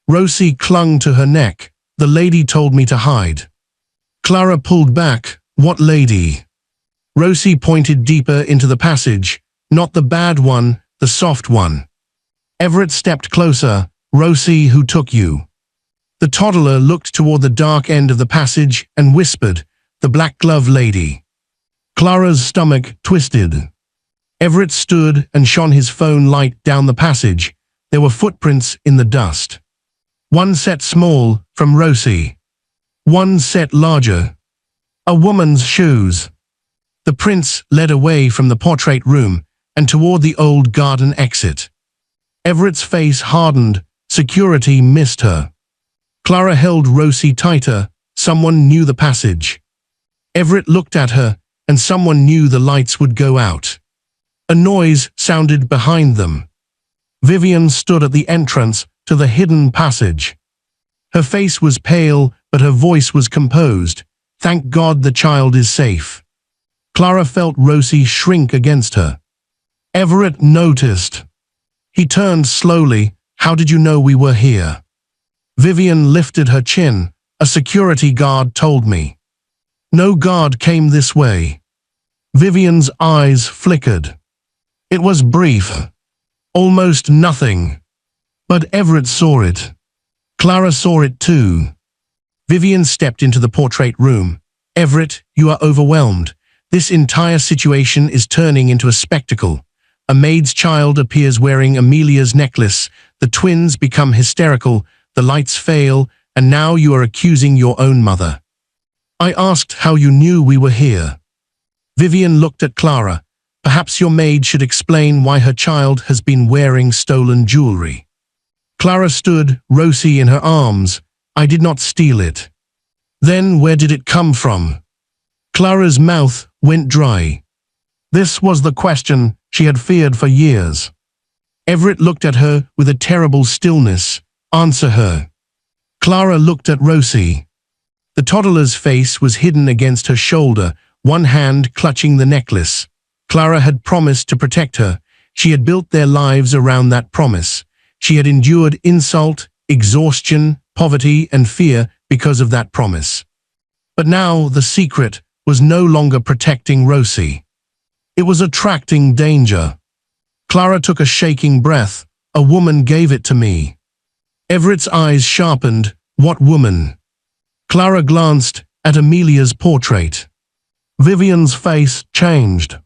Rosie clung to her neck. "The lady told me to hide." Clara pulled back. "What lady?" Rosie pointed deeper into the passage. "Not the bad one, the soft one." Everett stepped closer. "Rosie, who took you?" The toddler looked toward the dark end of the passage and whispered, "The black glove lady." Clara's stomach twisted. Everett stood and shone his phone light down the passage. There were footprints in the dust. One set small, from Rosie. One set larger. A woman's shoes. The prints led away from the portrait room and toward the old garden exit. Everett's face hardened. Security missed her. Clara held Rosie tighter. Someone knew the passage. Everett looked at her, and someone knew the lights would go out. A noise sounded behind them. Vivian stood at the entrance to the hidden passage. Her face was pale, but her voice was composed. "Thank God the child is safe." Clara felt Rosie shrink against her. Everett noticed. He turned slowly. "How did you know we were here?" Vivian lifted her chin. "A security guard told me." "No guard came this way." Vivian's eyes flickered. It was brief. Almost nothing. But Everett saw it. Clara saw it too. Vivian stepped into the portrait room. "Everett, you are overwhelmed. This entire situation is turning into a spectacle. A maid's child appears wearing Amelia's necklace. The twins become hysterical. The lights fail, and now you are accusing your own mother. I asked how you knew we were here." Vivian looked at Clara. "Perhaps your maid should explain why her child has been wearing stolen jewelry." Clara stood, Rosie in her arms. "I did not steal it." "Then where did it come from?" Clara's mouth went dry. This was the question she had feared for years. Everett looked at her with a terrible stillness. "Answer her." Clara looked at Rosie. The toddler's face was hidden against her shoulder, one hand clutching the necklace. Clara had promised to protect her. She had built their lives around that promise. She had endured insult, exhaustion, poverty, and fear because of that promise. But now the secret was no longer protecting Rosie. It was attracting danger. Clara took a shaking breath. A woman gave it to me. Everett's eyes sharpened. What woman? Clara glanced at Amelia's portrait. Vivian's face changed.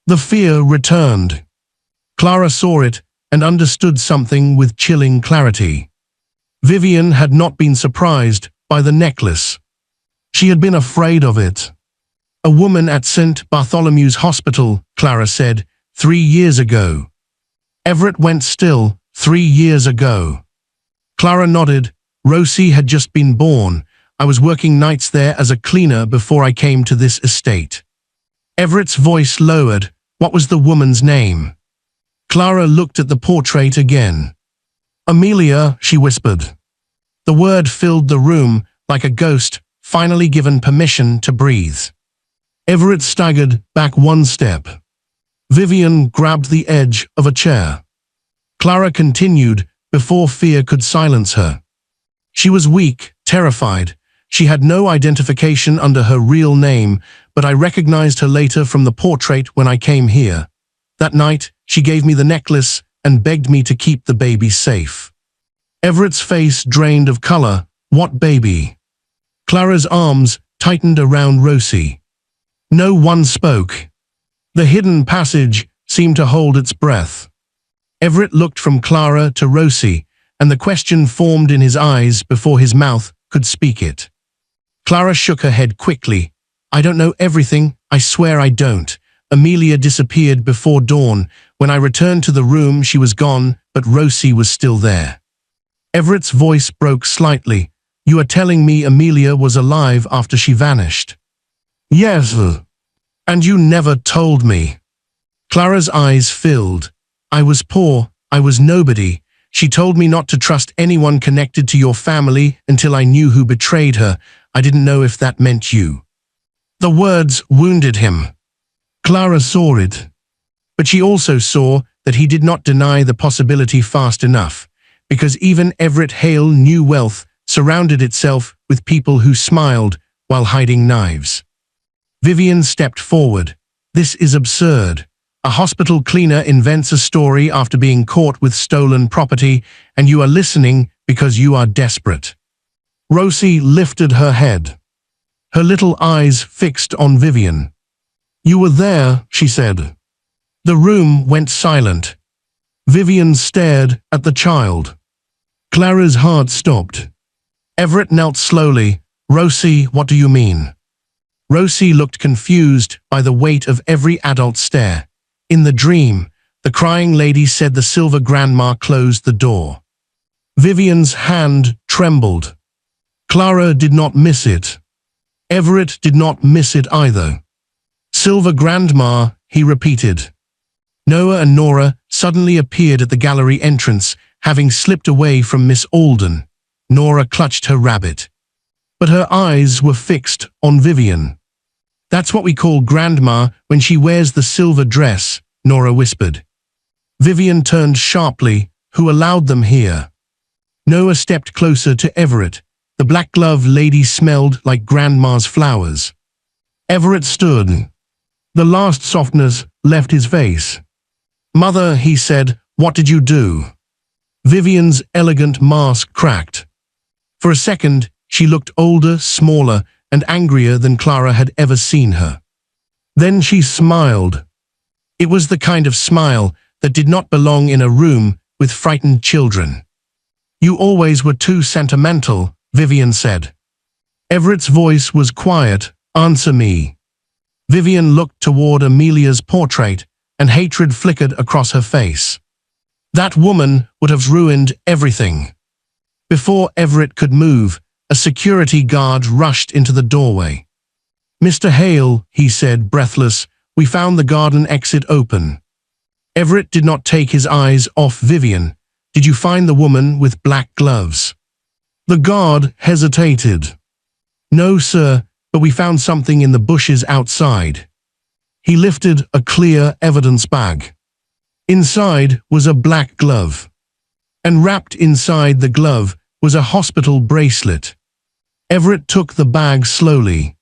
The fear returned. Clara saw it and understood something with chilling clarity. Vivian had not been surprised by the necklace. She had been afraid of it. A woman at St. Bartholomew's Hospital, Clara said, 3 years ago. Everett went still, 3 years ago. Clara nodded. Rosie had just been born. I was working nights there as a cleaner before I came to this estate. Everett's voice lowered. What was the woman's name? Clara looked at the portrait again. Amelia, she whispered. The word filled the room like a ghost finally given permission to breathe. Everett staggered back 1 step. Vivian grabbed the edge of a chair. Clara continued before fear could silence her. She was weak, terrified. She had no identification under her real name, but I recognized her later from the portrait when I came here. That night, she gave me the necklace and begged me to keep the baby safe. Everett's face drained of color. What baby? Clara's arms tightened around Rosie. No one spoke. The hidden passage seemed to hold its breath. Everett looked from Clara to Rosie, and the question formed in his eyes before his mouth could speak it. Clara shook her head quickly. I don't know everything, I swear I don't. Amelia disappeared before dawn. When I returned to the room, she was gone, but Rosie was still there. Everett's voice broke slightly. You are telling me Amelia was alive after she vanished? Yes. And you never told me. Clara's eyes filled. I was poor, I was nobody. She told me not to trust anyone connected to your family until I knew who betrayed her. I didn't know if that meant you. The words wounded him. Clara saw it. But she also saw that he did not deny the possibility fast enough, because even Everett Hale knew wealth surrounded itself with people who smiled while hiding knives. Vivian stepped forward. This is absurd. A hospital cleaner invents a story after being caught with stolen property, and you are listening because you are desperate. Rosie lifted her head. Her little eyes fixed on Vivian. You were there, she said. The room went silent. Vivian stared at the child. Clara's heart stopped. Everett knelt slowly. Rosie, what do you mean? Rosie looked confused by the weight of every adult stare. In the dream, the crying lady said the silver grandma closed the door. Vivian's hand trembled. Clara did not miss it. Everett did not miss it either. Silver grandma, he repeated. Noah and Nora suddenly appeared at the gallery entrance, having slipped away from Miss Alden. Nora clutched her rabbit. But her eyes were fixed on Vivian. That's what we call grandma when she wears the silver dress, Nora whispered. Vivian turned sharply. Who allowed them here? Noah stepped closer to Everett. The black-gloved lady smelled like grandma's flowers. Everett stood. The last softness left his face. Mother, he said, what did you do? Vivian's elegant mask cracked. For a second, she looked older, smaller, and angrier than Clara had ever seen her. Then she smiled. It was the kind of smile that did not belong in a room with frightened children. You always were too sentimental, Vivian said. Everett's voice was quiet. Answer me. Vivian looked toward Amelia's portrait, and hatred flickered across her face. That woman would have ruined everything. Before Everett could move, a security guard rushed into the doorway. Mr. Hale, he said, breathless, we found the garden exit open. Everett did not take his eyes off Vivian. Did you find the woman with black gloves? The guard hesitated. No, sir, but we found something in the bushes outside. He lifted a clear evidence bag. Inside was a black glove. And wrapped inside the glove was a hospital bracelet. Everett took the bag slowly.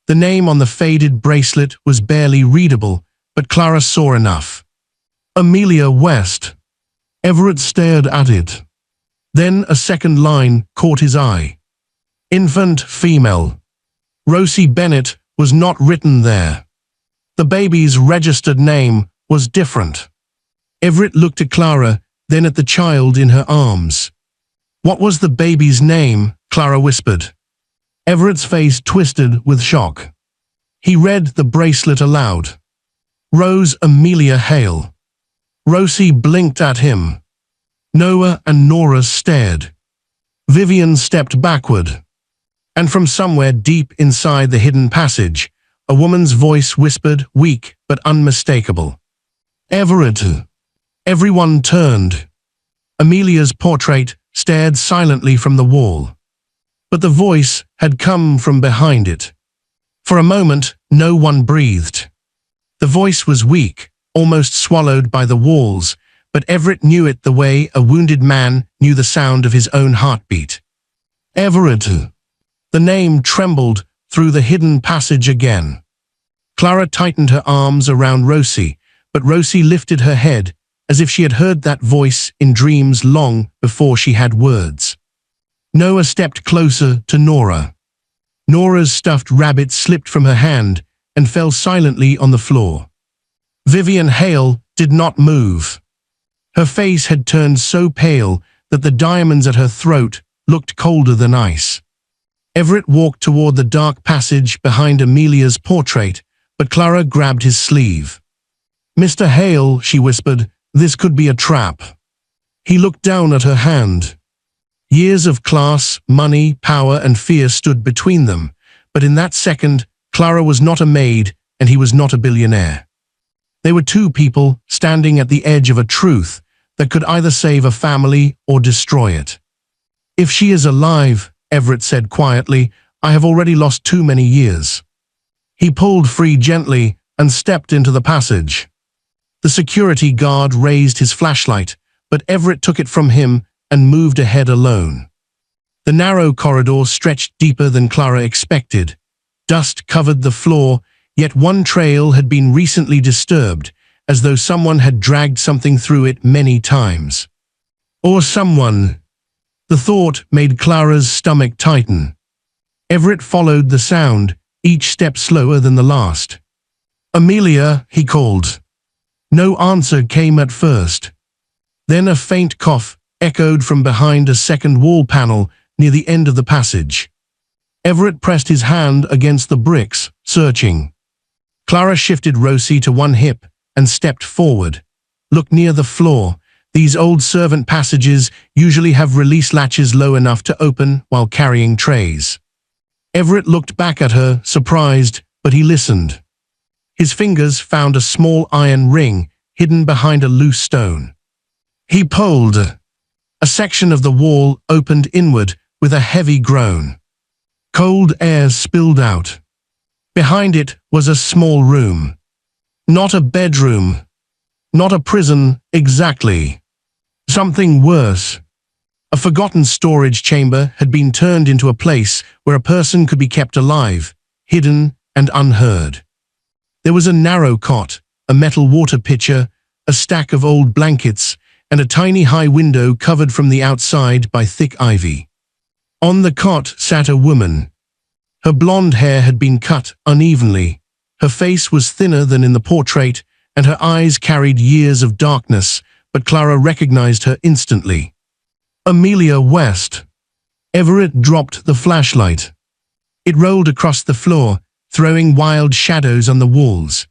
The name on the faded bracelet was barely readable, but Clara saw enough. Amelia West. Everett stared at it. Then a second line caught his eye. Infant female. Rosie Bennett was not written there. The baby's registered name was different. Everett looked at Clara, then at the child in her arms. What was the baby's name? Clara whispered. Everett's face twisted with shock. He read the bracelet aloud. Rose Amelia Hale. Rosie blinked at him. Noah and Nora stared. Vivian stepped backward. And from somewhere deep inside the hidden passage, a woman's voice whispered, weak but unmistakable. Everett. Everyone turned. Amelia's portrait stared silently from the wall. But the voice had come from behind it. For a moment, no one breathed. The voice was weak, almost swallowed by the walls, but Everett knew it the way a wounded man knew the sound of his own heartbeat. Everett. The name trembled through the hidden passage again. Clara tightened her arms around Rosie, but Rosie lifted her head as if she had heard that voice in dreams long before she had words. Noah stepped closer to Nora. Nora's stuffed rabbit slipped from her hand and fell silently on the floor. Vivian Hale did not move. Her face had turned so pale that the diamonds at her throat looked colder than ice. Everett walked toward the dark passage behind Amelia's portrait, but Clara grabbed his sleeve. Mr. Hale, she whispered, this could be a trap. He looked down at her hand. Years of class, money, power, and fear stood between them, but in that second, Clara was not a maid and he was not a billionaire. They were two people standing at the edge of a truth that could either save a family or destroy it. If she is alive, Everett said quietly, I have already lost too many years. He pulled free gently and stepped into the passage. The security guard raised his flashlight, but Everett took it from him and moved ahead alone. The narrow corridor stretched deeper than Clara expected. Dust covered the floor, yet one trail had been recently disturbed, as though someone had dragged something through it many times. Or someone. The thought made Clara's stomach tighten. Everett followed the sound, each step slower than the last. Amelia, he called. No answer came at first. Then a faint cough echoed from behind a second wall panel near the end of the passage. Everett pressed his hand against the bricks, searching. Clara shifted Rosie to one hip and stepped forward. Look near the floor. These old servant passages usually have release latches low enough to open while carrying trays. Everett looked back at her, surprised, but he listened. His fingers found a small iron ring hidden behind a loose stone. He pulled. A section of the wall opened inward with a heavy groan. Cold air spilled out. Behind it was a small room. Not a bedroom. Not a prison, exactly. Something worse. A forgotten storage chamber had been turned into a place where a person could be kept alive, hidden and unheard. There was a narrow cot, a metal water pitcher, a stack of old blankets, and a tiny high window covered from the outside by thick ivy. On the cot sat a woman. Her blonde hair had been cut unevenly. Her face was thinner than in the portrait, and her eyes carried years of darkness, but Clara recognized her instantly. Amelia West. Everett dropped the flashlight. It rolled across the floor, throwing wild shadows on the walls.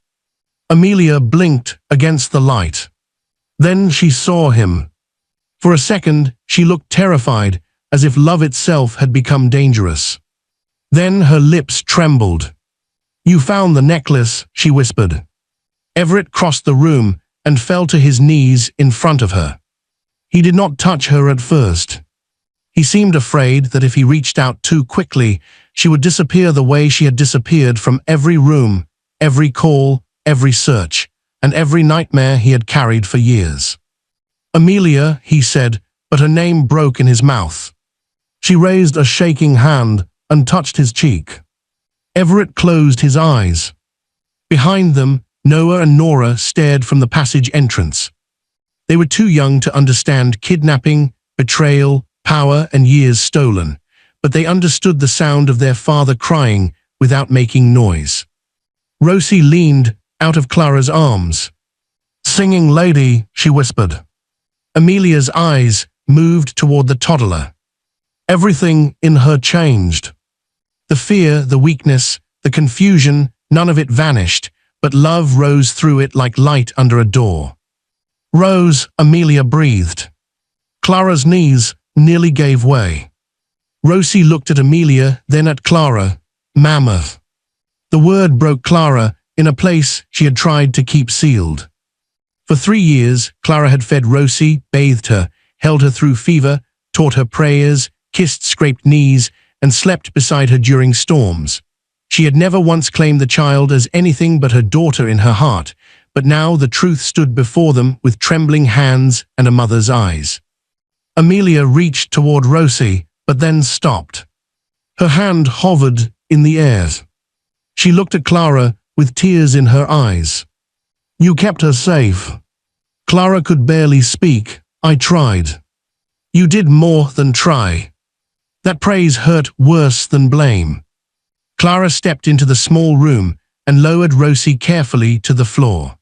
Amelia blinked against the light. Then she saw him. For a second, she looked terrified, as if love itself had become dangerous. Then her lips trembled. You found the necklace, she whispered. Everett crossed the room and fell to his knees in front of her. He did not touch her at first. He seemed afraid that if he reached out too quickly, she would disappear the way she had disappeared from every room, every call, every search, and every nightmare he had carried for years. Amelia, he said, but her name broke in his mouth. She raised a shaking hand and touched his cheek. Everett closed his eyes. Behind them, Noah and Nora stared from the passage entrance. They were too young to understand kidnapping, betrayal, power, and years stolen, but they understood the sound of their father crying without making noise. Rosie leaned out of Clara's arms. "Singing lady," she whispered. Amelia's eyes moved toward the toddler. Everything in her changed. The fear, the weakness, the confusion, none of it vanished, but love rose through it like light under a door. "Rose," Amelia breathed. Clara's knees nearly gave way. Rosie looked at Amelia, then at Clara. "Mammoth." The word broke Clara in a place she had tried to keep sealed. For 3 years, Clara had fed Rosie, bathed her, held her through fever, taught her prayers, kissed scraped knees, and slept beside her during storms. She had never once claimed the child as anything but her daughter in her heart, but now the truth stood before them with trembling hands and a mother's eyes. Amelia reached toward Rosie, but then stopped. Her hand hovered in the air. She looked at Clara with tears in her eyes. "You kept her safe." Clara could barely speak. "I tried." "You did more than try." That praise hurt worse than blame. Clara stepped into the small room and lowered Rosie carefully to the floor.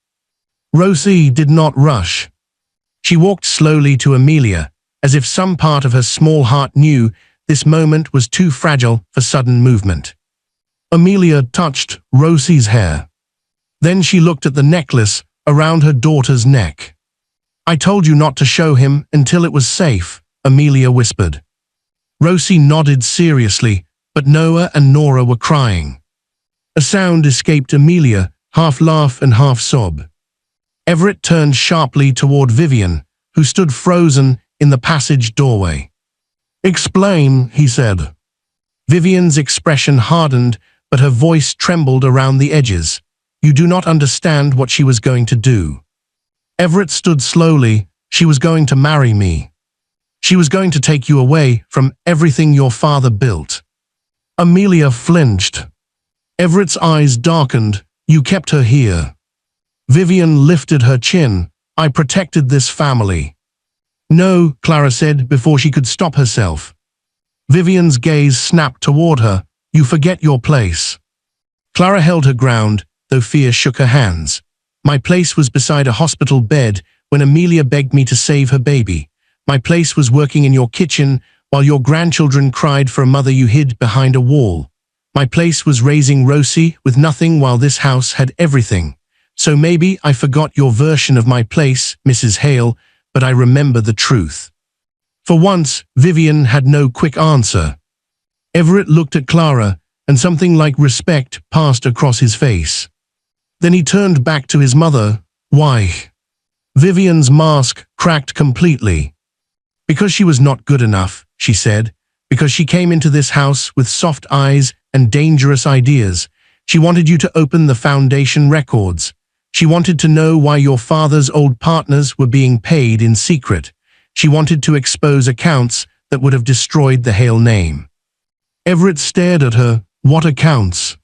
Rosie did not rush. She walked slowly to Amelia, as if some part of her small heart knew this moment was too fragile for sudden movement. Amelia touched Rosie's hair. Then she looked at the necklace around her daughter's neck. "I told you not to show him until it was safe," Amelia whispered. Rosie nodded seriously, but Noah and Nora were crying. A sound escaped Amelia, half laugh and half sob. Everett turned sharply toward Vivian, who stood frozen in the passage doorway. "Explain," he said. Vivian's expression hardened, but her voice trembled around the edges. "You do not understand what she was going to do." Everett stood slowly. "She was going to marry me. She was going to take you away from everything your father built." Amelia flinched. Everett's eyes darkened. "You kept her here." Vivian lifted her chin. "I protected this family." "No," Clara said before she could stop herself. Vivian's gaze snapped toward her. "You forget your place." Clara held her ground, though fear shook her hands. "My place was beside a hospital bed when Amelia begged me to save her baby. My place was working in your kitchen while your grandchildren cried for a mother you hid behind a wall. My place was raising Rosie with nothing while this house had everything. So maybe I forgot your version of my place, Mrs. Hale, but I remember the truth." For once, Vivian had no quick answer. Everett looked at Clara, and something like respect passed across his face. Then he turned back to his mother. "Why?" Vivian's mask cracked completely. "Because she was not good enough," she said. "Because she came into this house with soft eyes and dangerous ideas. She wanted you to open the foundation records. She wanted to know why your father's old partners were being paid in secret. She wanted to expose accounts that would have destroyed the Hale name." Everett stared at her. "What accounts?"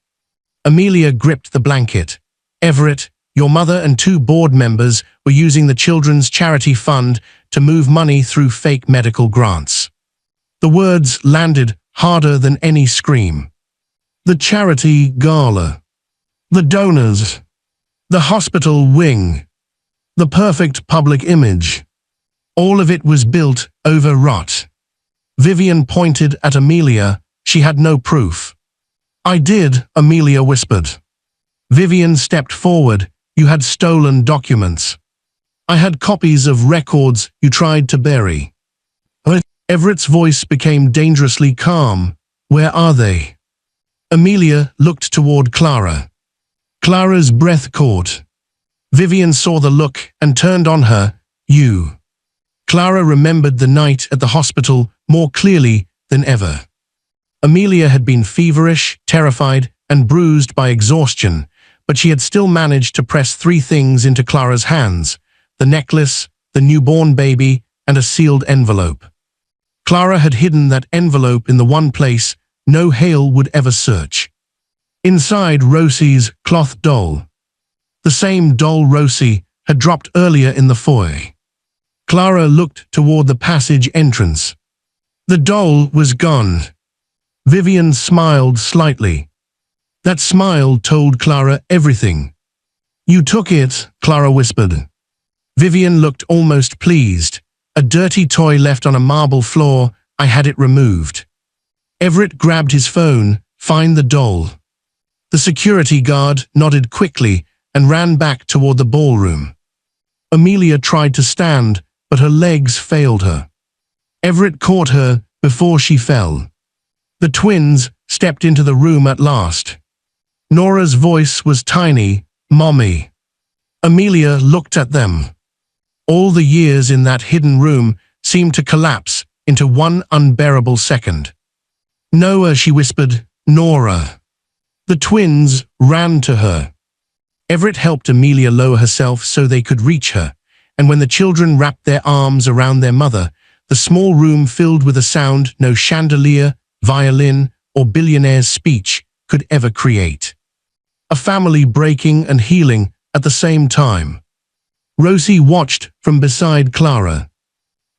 Amelia gripped the blanket. "Everett, your mother and 2 board members were using the Children's Charity Fund to move money through fake medical grants." The words landed harder than any scream. "The charity gala. The donors. The hospital wing. The perfect public image. All of it was built over rot." Vivian pointed at Amelia. She had no proof. "I did," Amelia whispered. Vivian stepped forward. "You had stolen documents. I had copies of records you tried to bury." Everett's voice became dangerously calm. "Where are they?" Amelia looked toward Clara. Clara's breath caught. Vivian saw the look and turned on her. "You." Clara remembered the night at the hospital more clearly than ever. Amelia had been feverish, terrified, and bruised by exhaustion, but she had still managed to press 3 things into Clara's hands: the necklace, the newborn baby, and a sealed envelope. Clara had hidden that envelope in the one place no Hale would ever search. Inside Rosie's cloth doll. the same doll Rosie had dropped earlier in the foyer. Clara looked toward the passage entrance. The doll was gone. Vivian smiled slightly. That smile told Clara everything. "You took it," Clara whispered. Vivian looked almost pleased. "A dirty toy left on a marble floor. I had it removed." Everett grabbed his phone. "Find the doll." The security guard nodded quickly and ran back toward the ballroom. Amelia tried to stand, but her legs failed her. Everett caught her before she fell. The twins stepped into the room at last. Nora's voice was tiny, "Mommy." Amelia looked at them. All the years in that hidden room seemed to collapse into one unbearable second. "Noah," she whispered, "Nora." The twins ran to her. Everett helped Amelia lower herself so they could reach her, and when the children wrapped their arms around their mother, the small room filled with a sound no chandelier, violin, or billionaire's speech could ever create. A family breaking and healing at the same time. Rosie watched from beside Clara.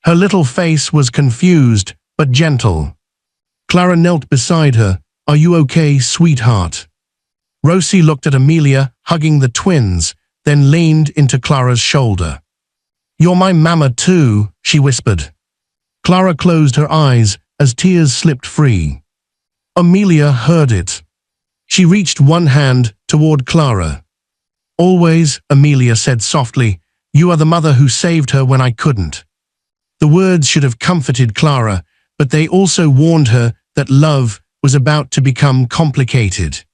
Her little face was confused but gentle. Clara knelt beside her. "Are you okay, sweetheart?" Rosie looked at Amelia, hugging the twins, then leaned into Clara's shoulder. "You're my mama too," she whispered. Clara closed her eyes as tears slipped free. Amelia heard it. She reached one hand toward Clara. "Always," Amelia said softly, "you are the mother who saved her when I couldn't." The words should have comforted Clara, but they also warned her that love was about to become complicated.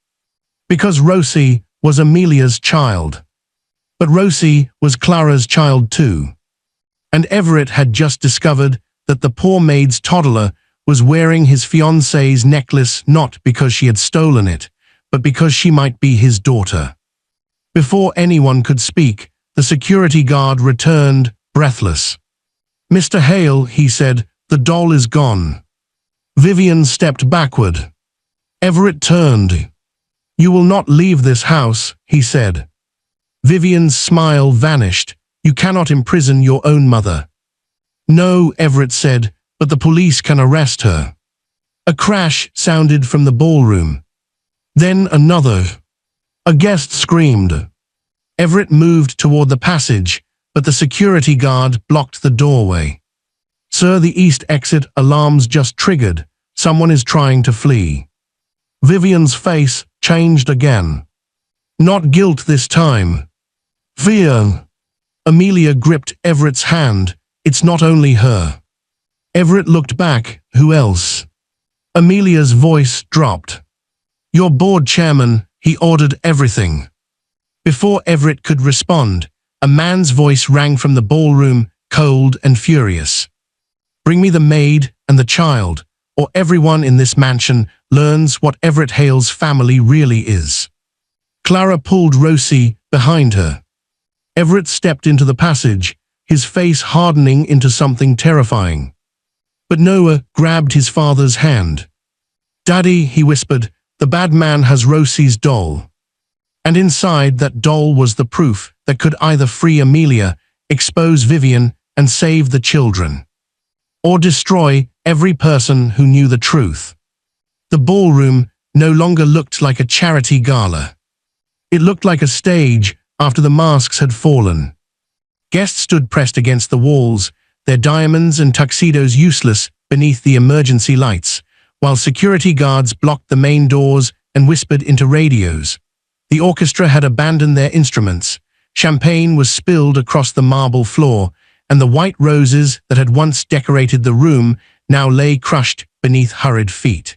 Because Rosie was Amelia's child. But Rosie was Clara's child too. And Everett had just discovered that the poor maid's toddler was wearing his fiancée's necklace not because she had stolen it, but because she might be his daughter. Before anyone could speak, the security guard returned, breathless. "Mr. Hale," he said, "the doll is gone." Vivian stepped backward. Everett turned. "You will not leave this house," he said. Vivian's smile vanished. "You cannot imprison your own mother." "No," Everett said, "but the police can arrest her." A crash sounded from the ballroom. Then another. A guest screamed. Everett moved toward the passage, but the security guard blocked the doorway. "Sir, the east exit alarms just triggered. Someone is trying to flee." Vivian's face changed again. Not guilt this time. Fear. Amelia gripped Everett's hand. "It's not only her." Everett looked back. "Who else?" Amelia's voice dropped. "Your board chairman, he ordered everything." Before Everett could respond, a man's voice rang from the ballroom, cold and furious. "Bring me the maid and the child, or everyone in this mansion learns what Everett Hale's family really is." Clara pulled Rosie behind her. Everett stepped into the passage, his face hardening into something terrifying. But Noah grabbed his father's hand. "Daddy," he whispered, "the bad man has Rosie's doll." And inside that doll was the proof that could either free Amelia, expose Vivian, and save the children, or destroy every person who knew the truth. The ballroom no longer looked like a charity gala. It looked like a stage after the masks had fallen. Guests stood pressed against the walls, their diamonds and tuxedos useless beneath the emergency lights, while security guards blocked the main doors and whispered into radios. The orchestra had abandoned their instruments. Champagne was spilled across the marble floor, and the white roses that had once decorated the room now lay crushed beneath hurried feet.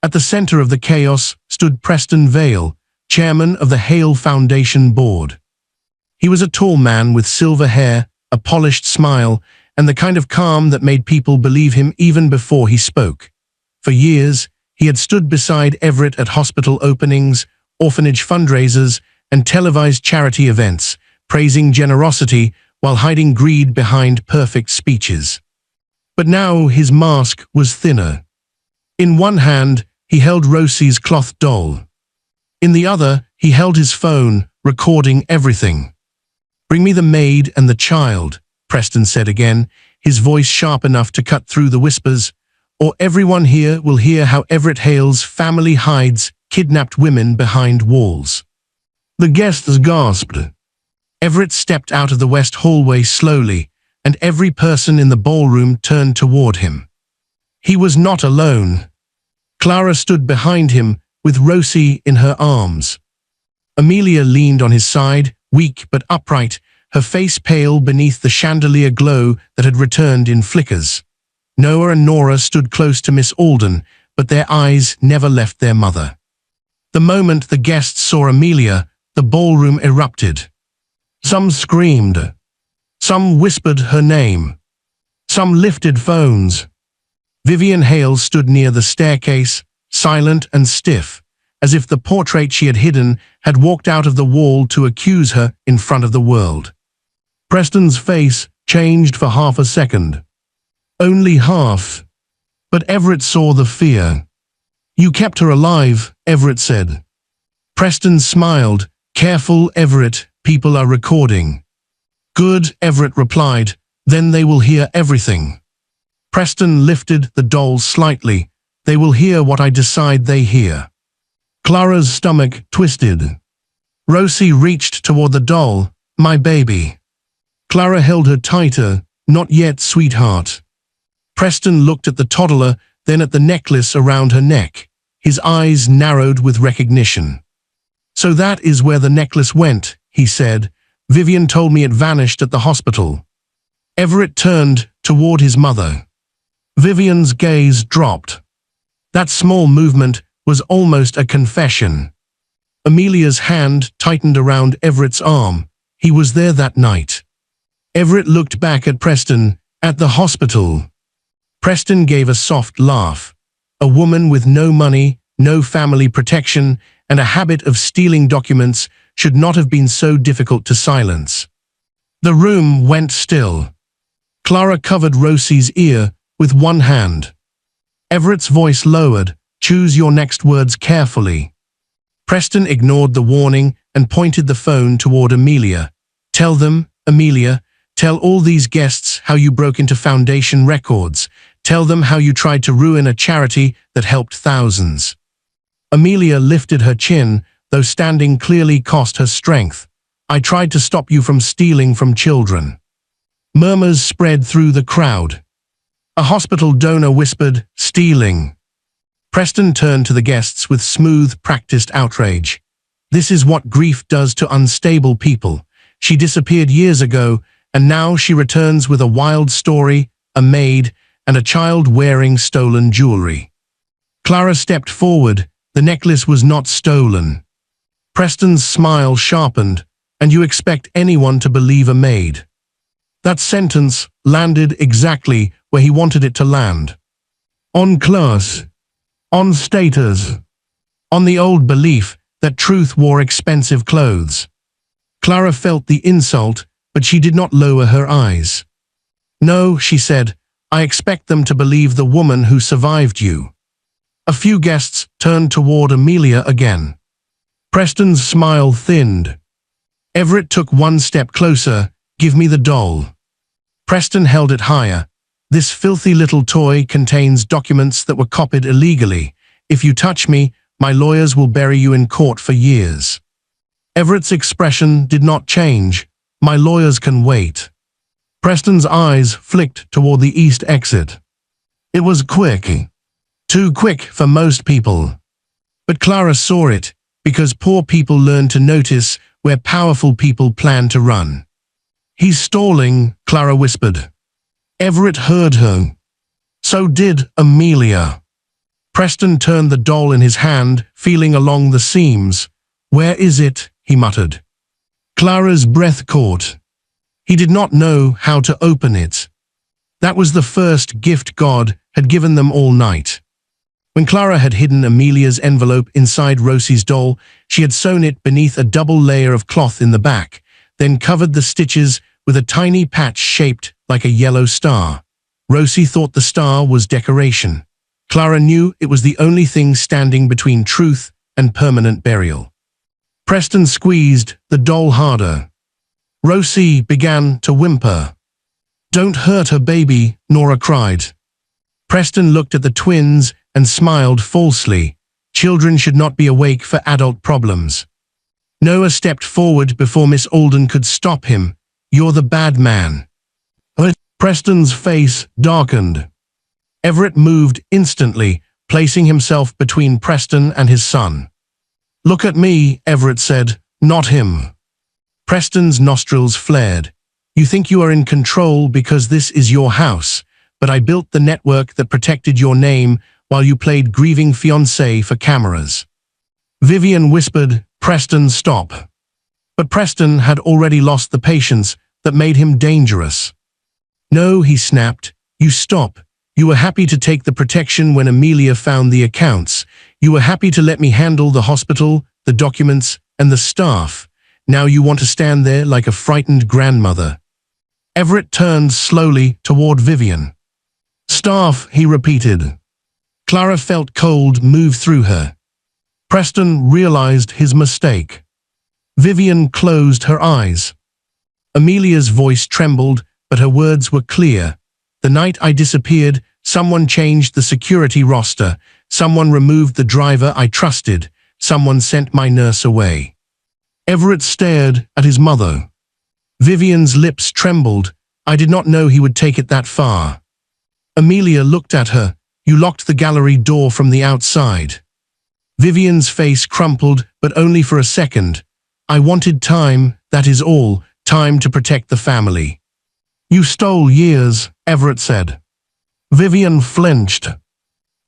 At the center of the chaos stood Preston Vale, chairman of the Hale Foundation board. He was a tall man with silver hair, a polished smile, and the kind of calm that made people believe him even before he spoke. For years, he had stood beside Everett at hospital openings, orphanage fundraisers, and televised charity events, praising generosity while hiding greed behind perfect speeches. But now his mask was thinner. In one hand, he held Rosie's cloth doll. In the other, he held his phone, recording everything. "Bring me the maid and the child," Preston said again, his voice sharp enough to cut through the whispers, "or everyone here will hear how Everett Hale's family hides kidnapped women behind walls." The guests gasped. Everett stepped out of the west hallway slowly, and every person in the ballroom turned toward him. He was not alone. Clara stood behind him, with Rosie in her arms. Amelia leaned on his side, weak but upright, her face pale beneath the chandelier glow that had returned in flickers. Noah and Nora stood close to Miss Alden, but their eyes never left their mother. The moment the guests saw Amelia, the ballroom erupted. Some screamed. Some whispered her name. Some lifted phones. Vivian Hale stood near the staircase, silent and stiff, as if the portrait she had hidden had walked out of the wall to accuse her in front of the world. Preston's face changed for half a second. Only half. But Everett saw the fear. "You kept her alive," Everett said. Preston smiled. "Careful, Everett, people are recording." "Good," Everett replied, "then they will hear everything." Preston lifted the doll slightly. "They will hear what I decide they hear." Clara's stomach twisted. Rosie reached toward the doll. "My baby." Clara held her tighter. "Not yet, sweetheart." Preston looked at the toddler, then at the necklace around her neck. His eyes narrowed with recognition. "So that is where the necklace went," he said. "Vivian told me it vanished at the hospital." Everett turned toward his mother. Vivian's gaze dropped. That small movement was almost a confession. Amelia's hand tightened around Everett's arm. He was there that night. Everett looked back at Preston. "At the hospital." Preston gave a soft laugh. A woman with no money, no family protection, and a habit of stealing documents should not have been so difficult to silence. The room went still. Clara covered Rosie's ear with one hand. Everett's voice lowered. "Choose your next words carefully." Preston ignored the warning and pointed the phone toward Amelia. "Tell them, Amelia, tell all these guests how you broke into Foundation records. Tell them how you tried to ruin a charity that helped thousands." Amelia lifted her chin, though standing clearly cost her strength. "I tried to stop you from stealing from children." Murmurs spread through the crowd. A hospital donor whispered, "Stealing." Preston turned to the guests with smooth, practiced outrage. "This is what grief does to unstable people. She disappeared years ago, and now she returns with a wild story, a maid, and a child wearing stolen jewelry." Clara stepped forward. "The necklace was not stolen." Preston's smile sharpened. "And you expect anyone to believe a maid?" That sentence landed exactly where he wanted it to land. On class. On status. On the old belief that truth wore expensive clothes. Clara felt the insult, but she did not lower her eyes. "No," she said, "I expect them to believe the woman who survived you." A few guests turned toward Amelia again. Preston's smile thinned. Everett took one step closer. "Give me the doll." Preston held it higher. "This filthy little toy contains documents that were copied illegally. If you touch me, my lawyers will bury you in court for years." Everett's expression did not change. "My lawyers can wait." Preston's eyes flicked toward the east exit. It was quick. Too quick for most people. But Clara saw it, because poor people learn to notice where powerful people plan to run. "He's stalling," Clara whispered. Everett heard her. So did Amelia. Preston turned the doll in his hand, feeling along the seams. "Where is it?" he muttered. Clara's breath caught. He did not know how to open it. That was the first gift God had given them all night. When Clara had hidden Amelia's envelope inside Rosie's doll, she had sewn it beneath a double layer of cloth in the back, then covered the stitches with a tiny patch shaped like a yellow star. Rosie thought the star was decoration. Clara knew it was the only thing standing between truth and permanent burial. Preston squeezed the doll harder. Rosie began to whimper. "Don't hurt her, baby," Nora cried. Preston looked at the twins and smiled falsely. Children should not be awake for adult problems. Noah stepped forward before Miss Alden could stop him. "You're the bad man." Preston's face darkened. Everett moved instantly, placing himself between Preston and his son. "Look at me," Everett said, "not him." Preston's nostrils flared. "You think you are in control because this is your house, but I built the network that protected your name while you played grieving fiancé for cameras." Vivian whispered, "Preston, stop." But Preston had already lost the patience that made him dangerous. "No," he snapped, "you stop. You were happy to take the protection when Amelia found the accounts. You were happy to let me handle the hospital, the documents, and the staff. Now you want to stand there like a frightened grandmother." Everett turned slowly toward Vivian. "Staff," he repeated. Clara felt cold move through her. Preston realized his mistake. Vivian closed her eyes. Amelia's voice trembled, but her words were clear. "The night I disappeared, someone changed the security roster. Someone removed the driver I trusted. Someone sent my nurse away." Everett stared at his mother. Vivian's lips trembled. "I did not know he would take it that far." Amelia looked at her. "You locked the gallery door from the outside." Vivian's face crumpled, but only for a second. "I wanted time, that is all, time to protect the family." "You stole years," Everett said. Vivian flinched.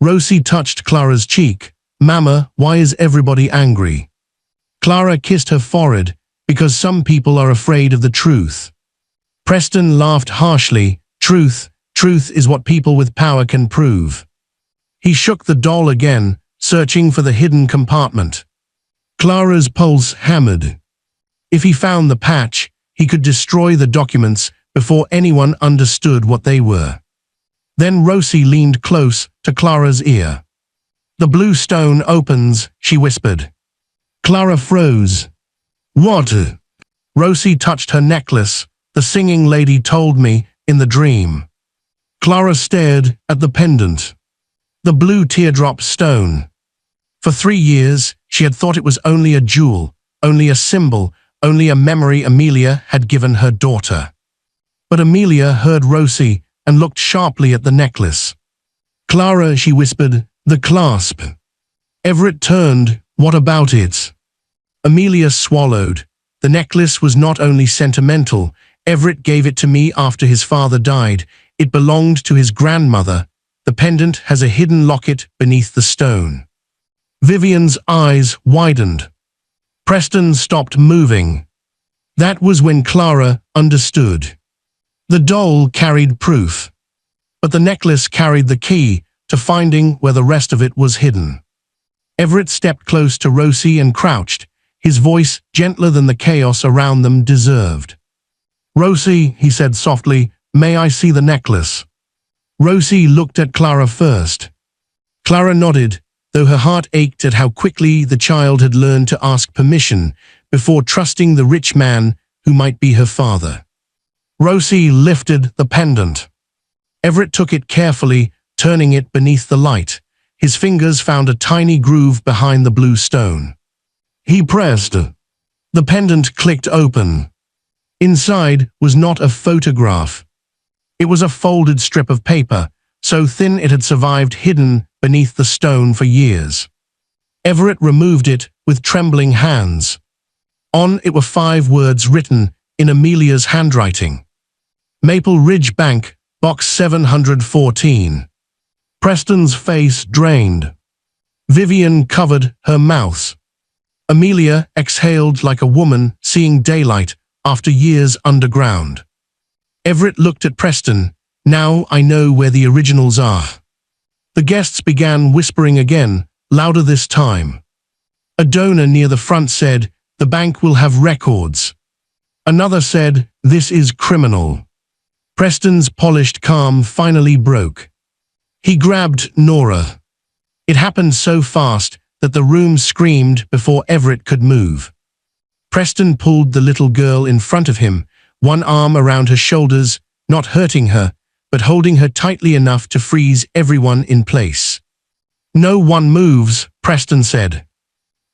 Rosie touched Clara's cheek. "Mama, why is everybody angry?" Clara kissed her forehead, "Because some people are afraid of the truth." Preston laughed harshly. Truth is what people with power can prove." He shook the doll again, searching for the hidden compartment. Clara's pulse hammered. If he found the patch, he could destroy the documents before anyone understood what they were. Then Rosie leaned close to Clara's ear. "The blue stone opens," she whispered. Clara froze. "What?" Rosie touched her necklace. "The singing lady told me, in the dream." Clara stared at the pendant. The blue teardrop stone. For 3 years, she had thought it was only a jewel, only a symbol, only a memory Amelia had given her daughter. But Amelia heard Rosie and looked sharply at the necklace. "Clara," she whispered, "the clasp." Everett turned. "What about it?" Amelia swallowed. "The necklace was not only sentimental. Everett gave it to me after his father died. It belonged to his grandmother. The pendant has a hidden locket beneath the stone." Vivian's eyes widened. Preston stopped moving. That was when Clara understood. The doll carried proof, but the necklace carried the key to finding where the rest of it was hidden. Everett stepped close to Rosie and crouched, his voice gentler than the chaos around them deserved. "Rosie," he said softly, "may I see the necklace?" Rosie looked at Clara first. Clara nodded, though her heart ached at how quickly the child had learned to ask permission before trusting the rich man who might be her father. Rosie lifted the pendant. Everett took it carefully, turning it beneath the light. His fingers found a tiny groove behind the blue stone. He pressed. The pendant clicked open. Inside was not a photograph. It was a folded strip of paper, so thin it had survived hidden beneath the stone for years. Everett removed it with trembling hands. On it were 5 words written in Amelia's handwriting. "Maple Ridge Bank, Box 714. Preston's face drained. Vivian covered her mouth. Amelia exhaled like a woman seeing daylight after years underground. Everett looked at Preston. "Now I know where the originals are." The guests began whispering again, louder this time. A donor near the front said, "The bank will have records." Another said, "This is criminal." Preston's polished calm finally broke. He grabbed Nora. It happened so fast that the room screamed before Everett could move. Preston pulled the little girl in front of him, one arm around her shoulders, not hurting her, but holding her tightly enough to freeze everyone in place. "No one moves," Preston said.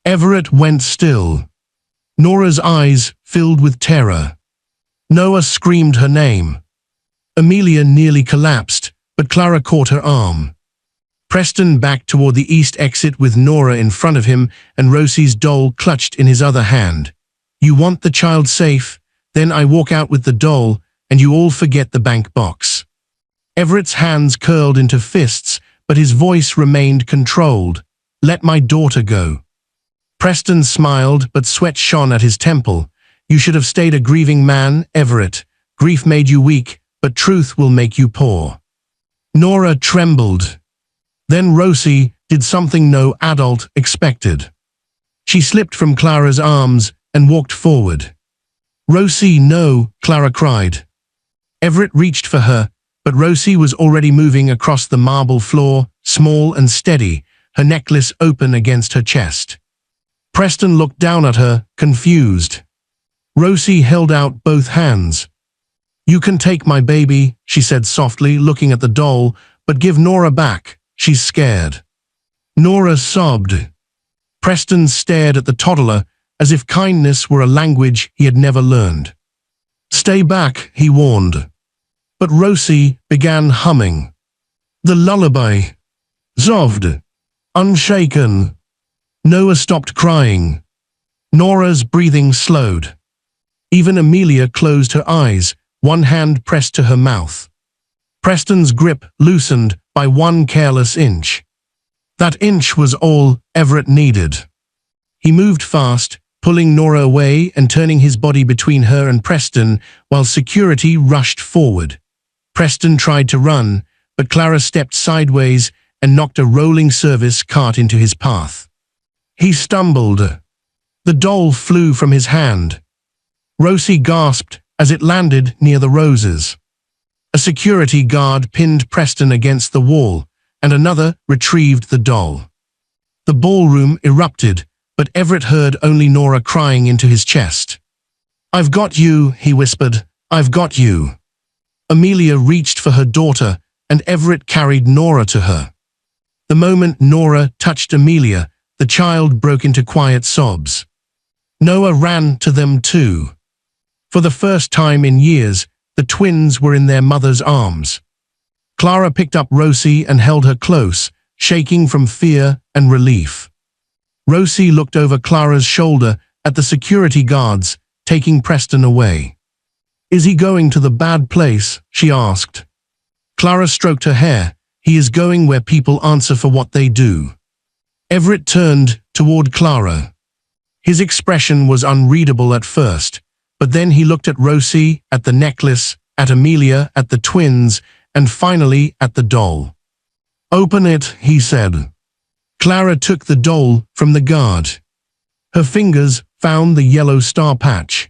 Everett went still. Nora's eyes filled with terror. Noah screamed her name. Amelia nearly collapsed, but Clara caught her arm. Preston backed toward the east exit with Nora in front of him and Rosie's doll clutched in his other hand. "You want the child safe? Then I walk out with the doll and you all forget the bank box." Everett's hands curled into fists, but his voice remained controlled. "Let my daughter go." Preston smiled, but sweat shone at his temple. "You should have stayed a grieving man, Everett. Grief made you weak, but truth will make you poor." Nora trembled. Then Rosie did something no adult expected. She slipped from Clara's arms and walked forward. "Rosie, no," Clara cried. Everett reached for her, but Rosie was already moving across the marble floor, small and steady, her necklace open against her chest. Preston looked down at her, confused. Rosie held out both hands. "You can take my baby," she said softly, looking at the doll, "but give Nora back. She's scared." Nora sobbed. Preston stared at the toddler as if kindness were a language he had never learned. "Stay back," he warned. But Rosie began humming. The lullaby. Zovd. Unshaken. Noah stopped crying. Nora's breathing slowed. Even Amelia closed her eyes, one hand pressed to her mouth. Preston's grip loosened by one careless inch. That inch was all Everett needed. He moved fast, pulling Nora away and turning his body between her and Preston while security rushed forward. Preston tried to run, but Clara stepped sideways and knocked a rolling service cart into his path. He stumbled. The doll flew from his hand. Rosie gasped as it landed near the roses. A security guard pinned Preston against the wall, and another retrieved the doll. The ballroom erupted, but Everett heard only Nora crying into his chest. "I've got you," he whispered. "I've got you." Amelia reached for her daughter, and Everett carried Nora to her. The moment Nora touched Amelia, the child broke into quiet sobs. Noah ran to them too. For the first time in years, the twins were in their mother's arms. Clara picked up Rosie and held her close, shaking from fear and relief. Rosie looked over Clara's shoulder at the security guards, taking Preston away. "Is he going to the bad place?" she asked. Clara stroked her hair. "He is going where people answer for what they do." Everett turned toward Clara. His expression was unreadable at first, but then he looked at Rosie, at the necklace, at Amelia, at the twins, and finally at the doll. "Open it," he said. Clara took the doll from the guard. Her fingers found the yellow star patch.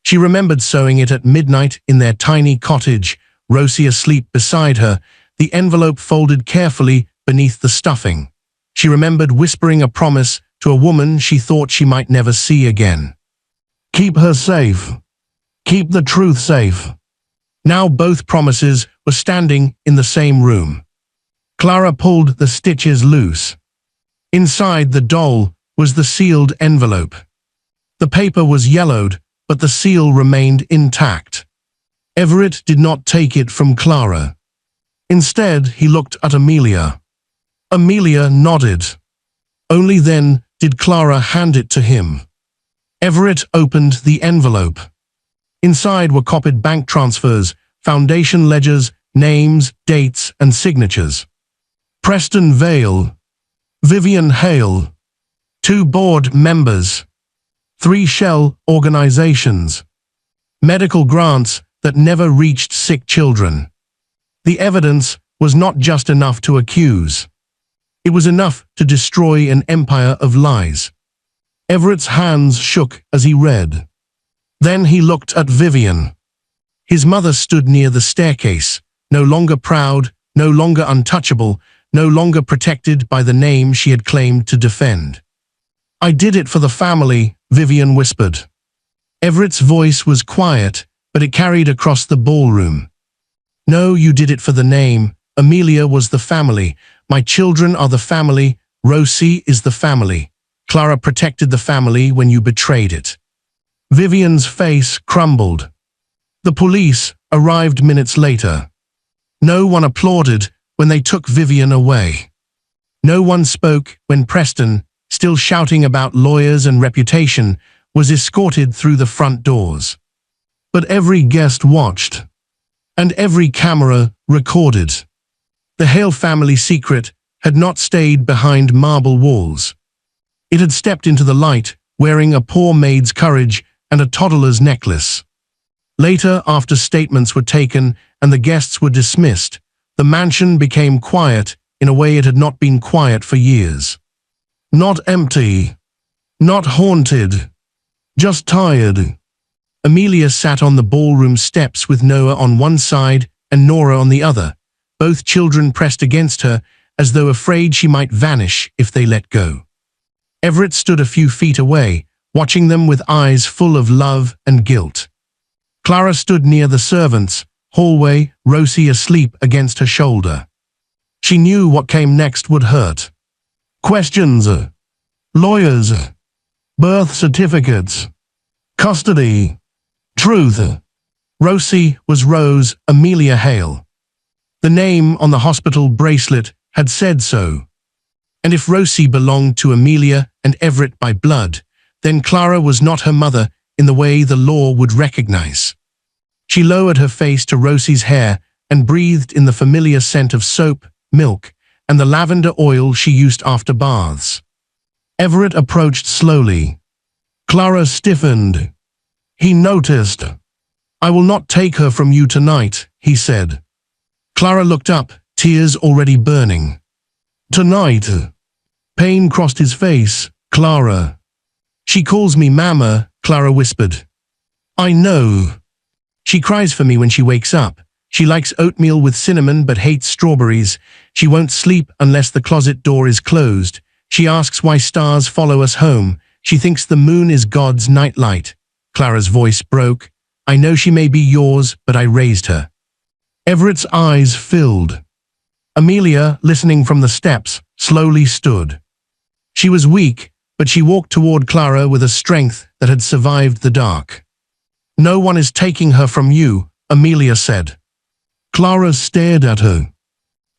She remembered sewing it at midnight in their tiny cottage, Rosie asleep beside her, the envelope folded carefully beneath the stuffing. She remembered whispering a promise to a woman she thought she might never see again. "Keep her safe. Keep the truth safe." Now both promises were standing in the same room. Clara pulled the stitches loose. Inside the doll was the sealed envelope. The paper was yellowed, but the seal remained intact. Everett did not take it from Clara. Instead, he looked at Amelia. Amelia nodded. Only then did Clara hand it to him. Everett opened the envelope. Inside were copied bank transfers, foundation ledgers, names, dates, and signatures. Preston Vale, Vivian Hale, 2 board members, 3 shell organizations, medical grants that never reached sick children. The evidence was not just enough to accuse. It was enough to destroy an empire of lies. Everett's hands shook as he read. Then he looked at Vivian. His mother stood near the staircase, no longer proud, no longer untouchable, no longer protected by the name she had claimed to defend. "I did it for the family," Vivian whispered. Everett's voice was quiet, but it carried across the ballroom. No, you did it for the name. Amelia was the family. My children are the family. Rosie is the family. Clara protected the family when you betrayed it. Vivian's face crumbled. The police arrived minutes later. No one applauded when they took Vivian away. No one spoke when Preston, still shouting about lawyers and reputation, was escorted through the front doors. But every guest watched, and every camera recorded. The Hale family secret had not stayed behind marble walls. It had stepped into the light, wearing a poor maid's courage and a toddler's necklace. Later, after statements were taken and the guests were dismissed, the mansion became quiet in a way it had not been quiet for years. Not empty, not haunted, just tired. Amelia sat on the ballroom steps with Noah on one side and Nora on the other, both children pressed against her as though afraid she might vanish if they let go. Everett stood a few feet away, watching them with eyes full of love and guilt. Clara stood near the servants' hallway, Rosie asleep against her shoulder. She knew what came next would hurt. Questions, lawyers, birth certificates, custody, truth. Rosie was Rose Amelia Hale. The name on the hospital bracelet had said so. And if Rosie belonged to Amelia and Everett by blood, then Clara was not her mother in the way the law would recognize. She lowered her face to Rosie's hair and breathed in the familiar scent of soap, milk, and the lavender oil she used after baths. Everett approached slowly. Clara stiffened. He noticed. I will not take her from you tonight, he said. Clara looked up, tears already burning. Tonight. Pain crossed his face. Clara. She calls me Mama, Clara whispered. I know. She cries for me when she wakes up. She likes oatmeal with cinnamon but hates strawberries. She won't sleep unless the closet door is closed. She asks why stars follow us home. She thinks the moon is God's nightlight. Clara's voice broke. I know she may be yours, but I raised her. Everett's eyes filled. Amelia, listening from the steps, slowly stood. She was weak, but she walked toward Clara with a strength that had survived the dark. No one is taking her from you, Amelia said. Clara stared at her.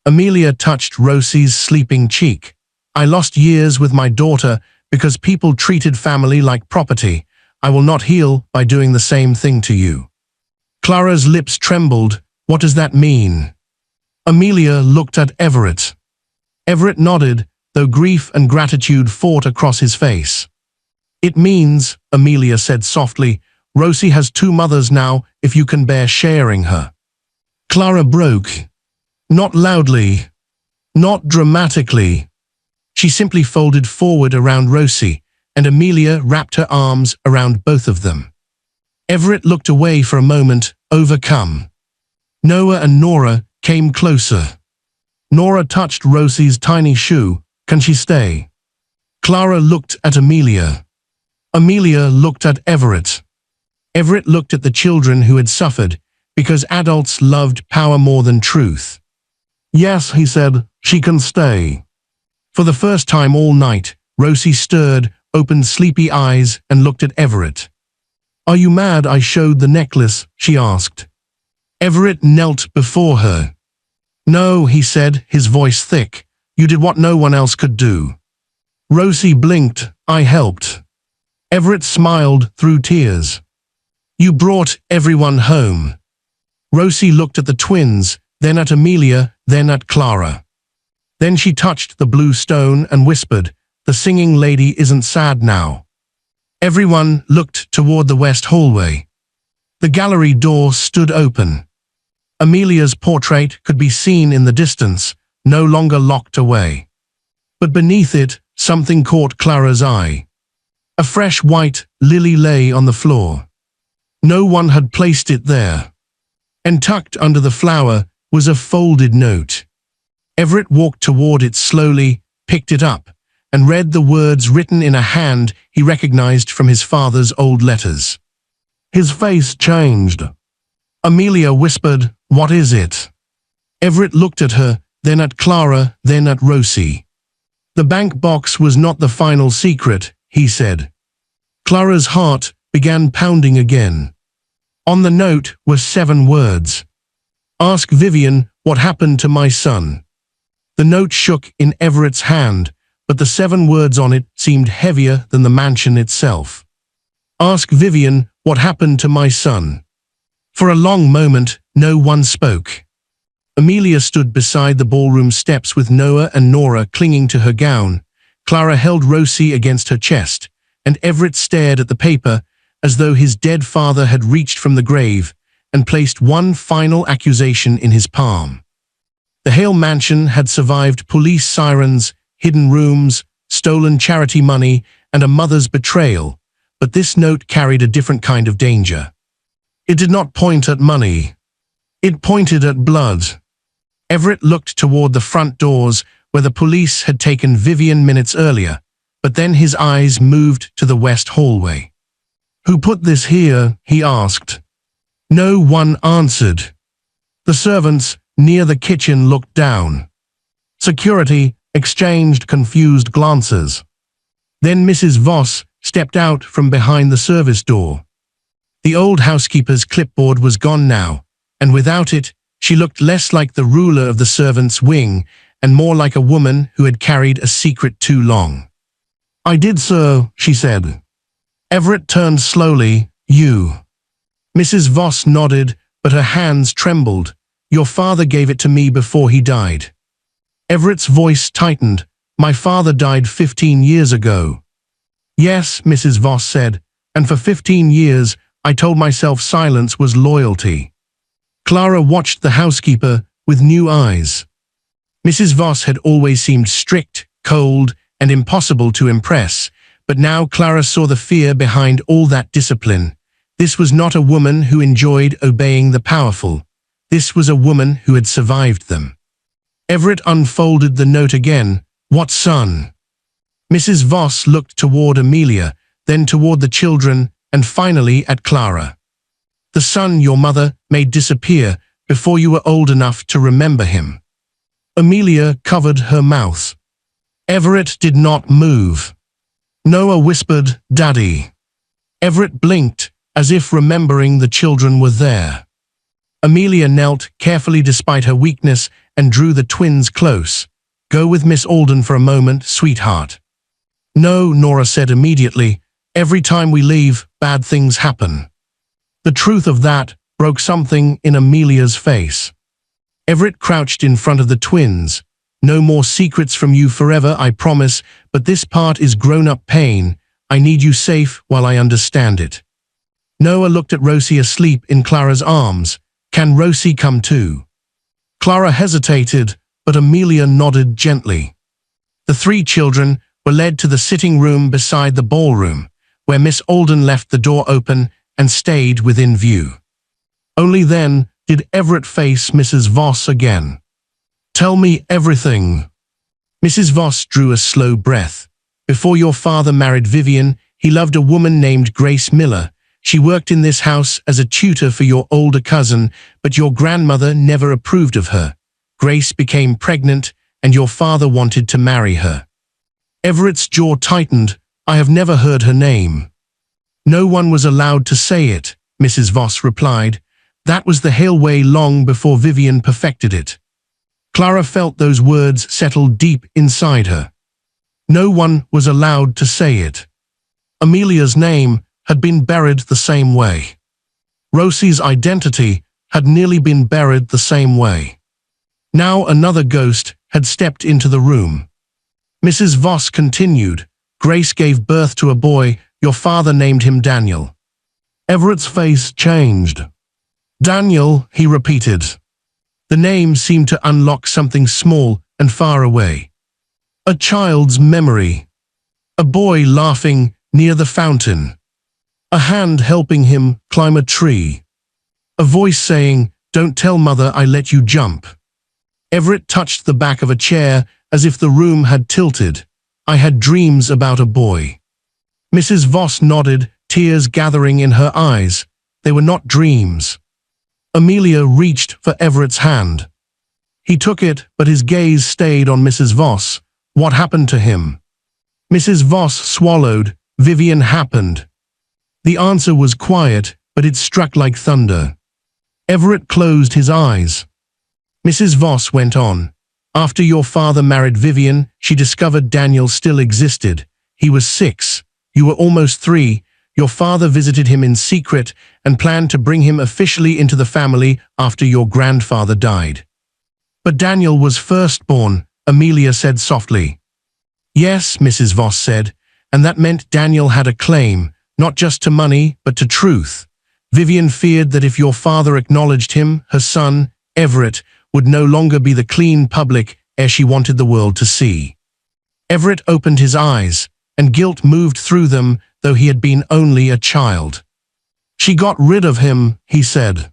Amelia touched Rosie's sleeping cheek. I lost years with my daughter because people treated family like property. I will not heal by doing the same thing to you. Clara's lips trembled. What does that mean? Amelia looked at Everett. Everett nodded, though grief and gratitude fought across his face. It means, Amelia said softly, Rosie has two mothers now if you can bear sharing her. Clara broke. Not loudly. Not dramatically. She simply folded forward around Rosie, and Amelia wrapped her arms around both of them. Everett looked away for a moment, overcome. Noah and Nora came closer. Nora touched Rosie's tiny shoe. Can she stay? Clara looked at Amelia. Amelia looked at Everett. Everett looked at the children who had suffered, because adults loved power more than truth. Yes, he said, she can stay. For the first time all night, Rosie stirred, opened sleepy eyes, and looked at Everett. Are you mad I showed the necklace? She asked. Everett knelt before her. No, he said, his voice thick. You did what no one else could do. Rosie blinked. I helped. Everett smiled through tears. You brought everyone home. Rosie looked at the twins, then at Amelia, then at Clara. Then she touched the blue stone and whispered, the singing lady isn't sad now. Everyone looked toward the west hallway. The gallery door stood open. Amelia's portrait could be seen in the distance, no longer locked away. But beneath it, something caught Clara's eye. A fresh white lily lay on the floor. No one had placed it there. And tucked under the flower was a folded note. Everett walked toward it slowly, picked it up, and read the words written in a hand he recognized from his father's old letters. His face changed. Amelia whispered, "What is it?" Everett looked at her, then at Clara, then at Rosie. "The bank box was not the final secret," he said. Clara's heart began pounding again. On the note were 7 words. "Ask Vivian what happened to my son." The note shook in Everett's hand, but the 7 words on it seemed heavier than the mansion itself. "Ask Vivian what happened to my son." For a long moment, no one spoke. Amelia stood beside the ballroom steps with Noah and Nora clinging to her gown. Clara held Rosie against her chest, and Everett stared at the paper as though his dead father had reached from the grave and placed one final accusation in his palm. The Hale mansion had survived police sirens, hidden rooms, stolen charity money, and a mother's betrayal, but this note carried a different kind of danger. It did not point at money. It pointed at blood. Everett looked toward the front doors where the police had taken Vivian minutes earlier, but then his eyes moved to the west hallway. "Who put this here?" he asked. No one answered. The servants near the kitchen looked down. Security exchanged confused glances. Then Mrs. Voss stepped out from behind the service door. The old housekeeper's clipboard was gone now, and without it, she looked less like the ruler of the servants' wing and more like a woman who had carried a secret too long. "I did, sir," she said. Everett turned slowly. "You?" Mrs. Voss nodded, but her hands trembled. "Your father gave it to me before he died." Everett's voice tightened. "My father died 15 years ago." "Yes," Mrs. Voss said, "and for 15 years I told myself silence was loyalty." Clara watched the housekeeper with new eyes. Mrs. Voss had always seemed strict, cold, and impossible to impress, but now Clara saw the fear behind all that discipline. This was not a woman who enjoyed obeying the powerful. This was a woman who had survived them. Everett unfolded the note again. "What son?" Mrs. Voss looked toward Amelia, then toward the children, and finally at Clara. "The son your mother made disappear before you were old enough to remember him." Amelia covered her mouth. Everett did not move. Noah whispered, "Daddy." Everett blinked, as if remembering the children were there. Amelia knelt carefully despite her weakness and drew the twins close. "Go with Miss Alden for a moment, sweetheart." "No," Nora said immediately. "Every time we leave, bad things happen." The truth of that broke something in Amelia's face. Everett crouched in front of the twins. "No more secrets from you forever, I promise, but this part is grown-up pain. I need you safe while I understand it." Noah looked at Rosie asleep in Clara's arms. "Can Rosie come too?" Clara hesitated, but Amelia nodded gently. The 3 children were led to the sitting room beside the ballroom, where Miss Alden left the door open and stayed within view. Only then did Everett face Mrs. Voss again. "Tell me everything." Mrs. Voss drew a slow breath. "Before your father married Vivian, he loved a woman named Grace Miller. She worked in this house as a tutor for your older cousin, but your grandmother never approved of her. Grace became pregnant, and your father wanted to marry her." Everett's jaw tightened. "I have never heard her name." "No one was allowed to say it," Mrs. Voss replied. "That was the Hale way long before Vivian perfected it." Clara felt those words settle deep inside her. No one was allowed to say it. Amelia's name had been buried the same way. Rosie's identity had nearly been buried the same way. Now another ghost had stepped into the room. Mrs. Voss continued, "Grace gave birth to a boy. Your father named him Daniel." Everett's face changed. "Daniel," he repeated. The name seemed to unlock something small and far away. A child's memory. A boy laughing near the fountain. A hand helping him climb a tree. A voice saying, "Don't tell mother I let you jump." Everett touched the back of a chair as if the room had tilted. "I had dreams about a boy." Mrs. Voss nodded, tears gathering in her eyes. they were not dreams. Amelia reached for Everett's hand. He took it, but his gaze stayed on Mrs. Voss. What happened to him? Mrs. Voss swallowed. Vivian happened. The answer was quiet, but it struck like thunder. Everett closed his eyes. Mrs. Voss went on. After your father married Vivian, she discovered Daniel still existed. He was 6. You were almost 3. Your father visited him in secret and planned to bring him officially into the family after your grandfather died. But Daniel was firstborn, Amelia said softly. Yes, Mrs. Voss said, and that meant Daniel had a claim, not just to money, but to truth. Vivian feared that if your father acknowledged him, her son, Everett, would no longer be the clean public heir she wanted the world to see. Everett opened his eyes, and guilt moved through them, though he had been only a child. She got rid of him, he said.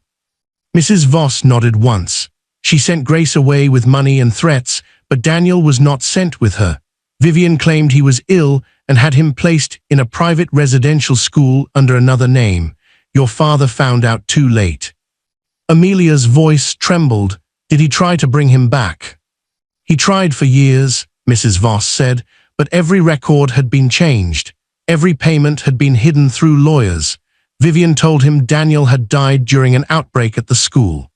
Mrs. Voss nodded once. She sent Grace away with money and threats, but Daniel was not sent with her. Vivian claimed he was ill and had him placed in a private residential school under another name. Your father found out too late. Amelia's voice trembled. Did he try to bring him back? He tried for years, Mrs. Voss said, but every record had been changed. Every payment had been hidden through lawyers. Vivian told him Daniel had died during an outbreak at the school.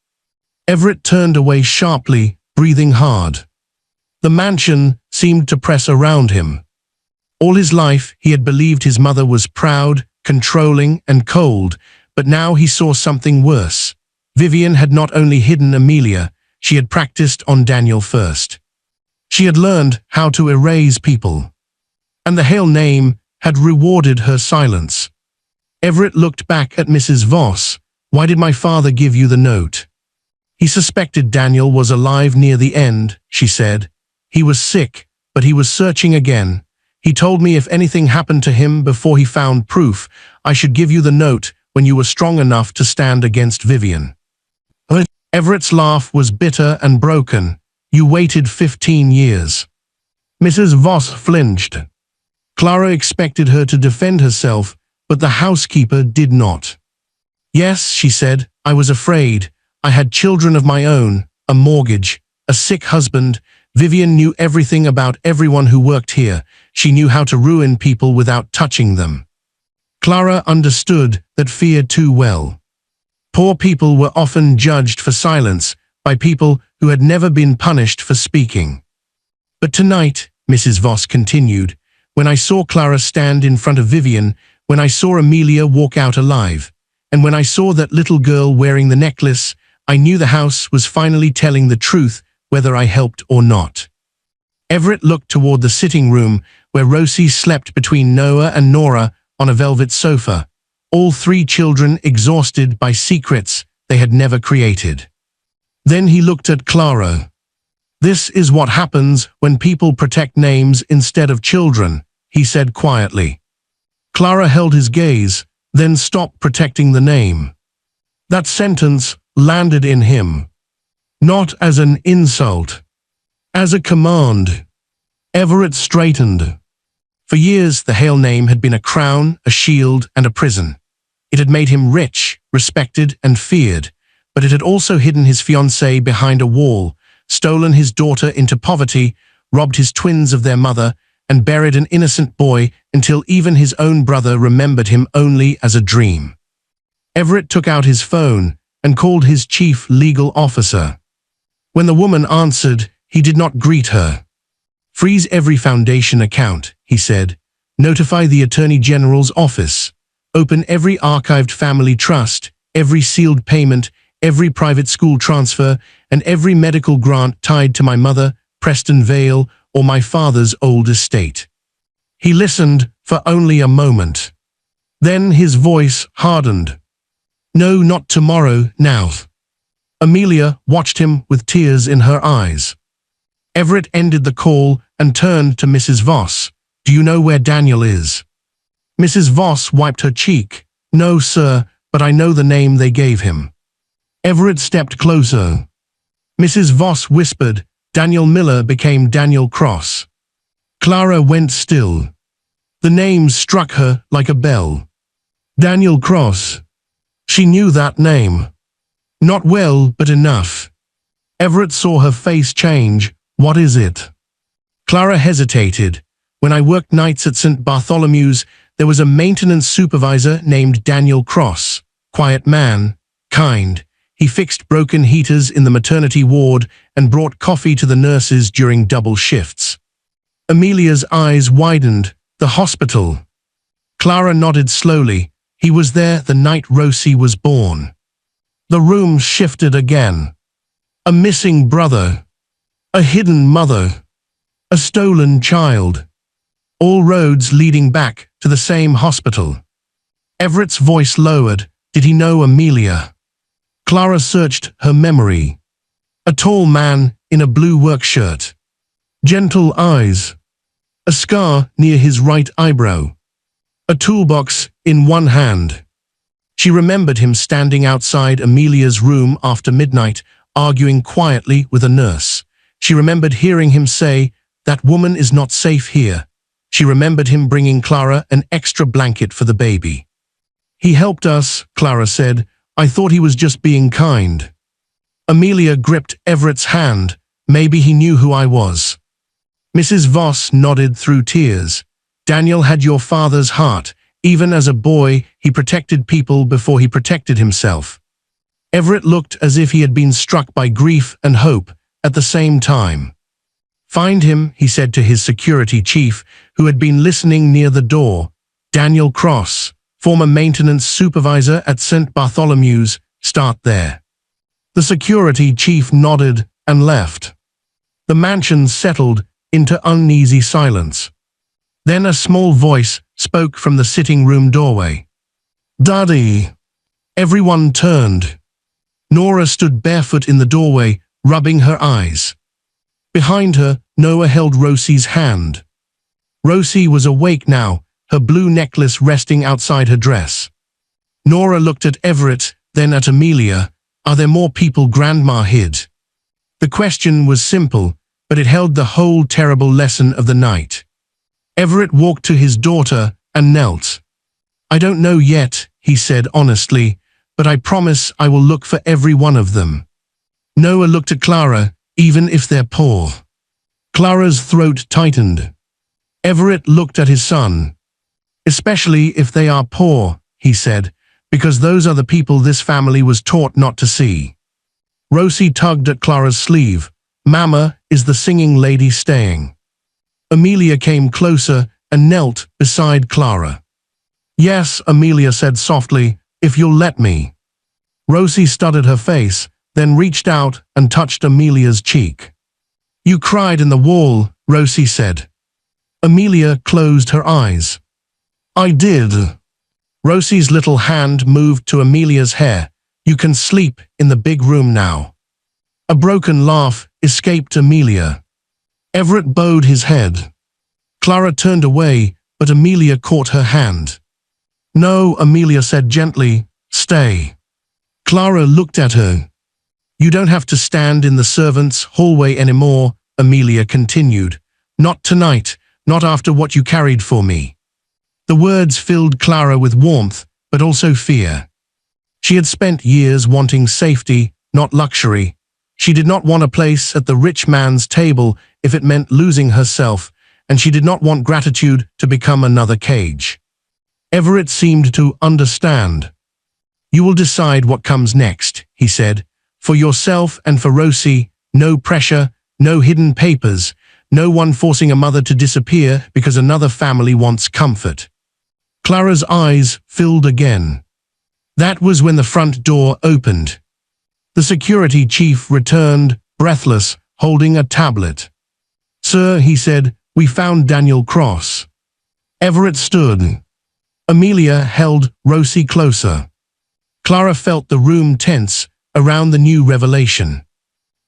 Everett turned away sharply, breathing hard. The mansion seemed to press around him. All his life he had believed his mother was proud, controlling, and cold, but now he saw something worse. Vivian had not only hidden Amelia, she had practiced on Daniel first. She had learned how to erase people. And the Hale name had rewarded her silence. Everett looked back at Mrs. Voss. Why did my father give you the note? He suspected Daniel was alive near the end, she said. He was sick, but he was searching again. He told me if anything happened to him before he found proof, I should give you the note when you were strong enough to stand against Vivian. Everett's laugh was bitter and broken. You waited 15 years. Mrs. Voss flinched. Clara expected her to defend herself, but the housekeeper did not. Yes, she said, I was afraid. I had children of my own, a mortgage, a sick husband. Vivian knew everything about everyone who worked here. She knew how to ruin people without touching them. Clara understood that fear too well. Poor people were often judged for silence by people who had never been punished for speaking. But tonight, Mrs. Voss continued, when I saw Clara stand in front of Vivian, when I saw Amelia walk out alive, and when I saw that little girl wearing the necklace, I knew the house was finally telling the truth, whether I helped or not. Everett looked toward the sitting room, where Rosie slept between Noah and Nora on a velvet sofa, all 3 children exhausted by secrets they had never created. Then he looked at Clara. This is what happens when people protect names instead of children, he said quietly. Clara held his gaze, then stopped protecting the name. That sentence landed in him. Not as an insult, as a command. Everett straightened. For years, the Hale name had been a crown, a shield, and a prison. It had made him rich, respected, and feared, but it had also hidden his fiancée behind a wall, stolen his daughter into poverty, robbed his twins of their mother, and buried an innocent boy until even his own brother remembered him only as a dream. Everett took out his phone and called his chief legal officer. When the woman answered, he did not greet her. Freeze every foundation account, he said. Notify the Attorney General's office. Open every archived family trust, every sealed payment, every private school transfer, and every medical grant tied to my mother, Preston Vale, or my father's old estate. He listened for only a moment. Then his voice hardened. No, not tomorrow, now. Amelia watched him with tears in her eyes. Everett ended the call and turned to Mrs. Voss. Do you know where Daniel is? Mrs. Voss wiped her cheek. No, sir, but I know the name they gave him. Everett stepped closer. Mrs. Voss whispered, Daniel Miller became Daniel Cross. Clara went still. The name struck her like a bell. Daniel Cross. She knew that name. Not well, but enough. Everett saw her face change. What is it? Clara hesitated. When I worked nights at St. Bartholomew's, there was a maintenance supervisor named Daniel Cross. Quiet man, kind. He fixed broken heaters in the maternity ward and brought coffee to the nurses during double shifts. Amelia's eyes widened. The hospital. Clara nodded slowly. He was there the night Rosie was born. The room shifted again. A missing brother. A hidden mother. A stolen child. All roads leading back to the same hospital. Everett's voice lowered. Did he know Amelia? Clara searched her memory. A tall man in a blue work shirt. Gentle eyes. A scar near his right eyebrow. A toolbox in one hand. She remembered him standing outside Amelia's room after midnight, arguing quietly with a nurse. She remembered hearing him say, "That woman is not safe here." She remembered him bringing Clara an extra blanket for the baby. "He helped us," Clara said. "I thought he was just being kind." Amelia gripped Everett's hand. "Maybe he knew who I was." Mrs. Voss nodded through tears. "Daniel had your father's heart. Even as a boy, he protected people before he protected himself." Everett looked as if he had been struck by grief and hope at the same time. "Find him," he said to his security chief, who had been listening near the door. "Daniel Cross, former maintenance supervisor at St. Bartholomew's. Start there." The security chief nodded and left. The mansion settled into uneasy silence. Then a small voice spoke from the sitting room doorway. "Daddy." Everyone turned. Nora stood barefoot in the doorway, rubbing her eyes. Behind her, Noah held Rosie's hand. Rosie was awake now, her blue necklace resting outside her dress. Nora looked at Everett, then at Amelia. "Are there more people Grandma hid?" The question was simple, but it held the whole terrible lesson of the night. Everett walked to his daughter and knelt. "I don't know yet," he said honestly, "but I promise I will look for every one of them." Noah looked at Clara. "Even if they're poor." Clara's throat tightened. Everett looked at his son. "Especially if they are poor," he said, "because those are the people this family was taught not to see." Rosie tugged at Clara's sleeve. "Mama, is the singing lady staying?" Amelia came closer and knelt beside Clara. "Yes," Amelia said softly, "if you'll let me." Rosie studied her face, then reached out and touched Amelia's cheek. "You cried in the wall," Rosie said. Amelia closed her eyes. "I did." Rosie's little hand moved to Amelia's hair. "You can sleep in the big room now." A broken laugh escaped Amelia. Everett bowed his head. Clara turned away, but Amelia caught her hand. "No," Amelia said gently, "stay." Clara looked at her. "You don't have to stand in the servants' hallway anymore," Amelia continued. "Not tonight, not after what you carried for me." The words filled Clara with warmth, but also fear. She had spent years wanting safety, not luxury. She did not want a place at the rich man's table if it meant losing herself, and she did not want gratitude to become another cage. Everett seemed to understand. "You will decide what comes next," he said. "For yourself and for Rosie, no pressure, no hidden papers, no one forcing a mother to disappear because another family wants comfort." Clara's eyes filled again. That was when the front door opened. The security chief returned, breathless, holding a tablet. "Sir," he said, "we found Daniel Cross." Everett stood. Amelia held Rosie closer. Clara felt the room tense around the new revelation.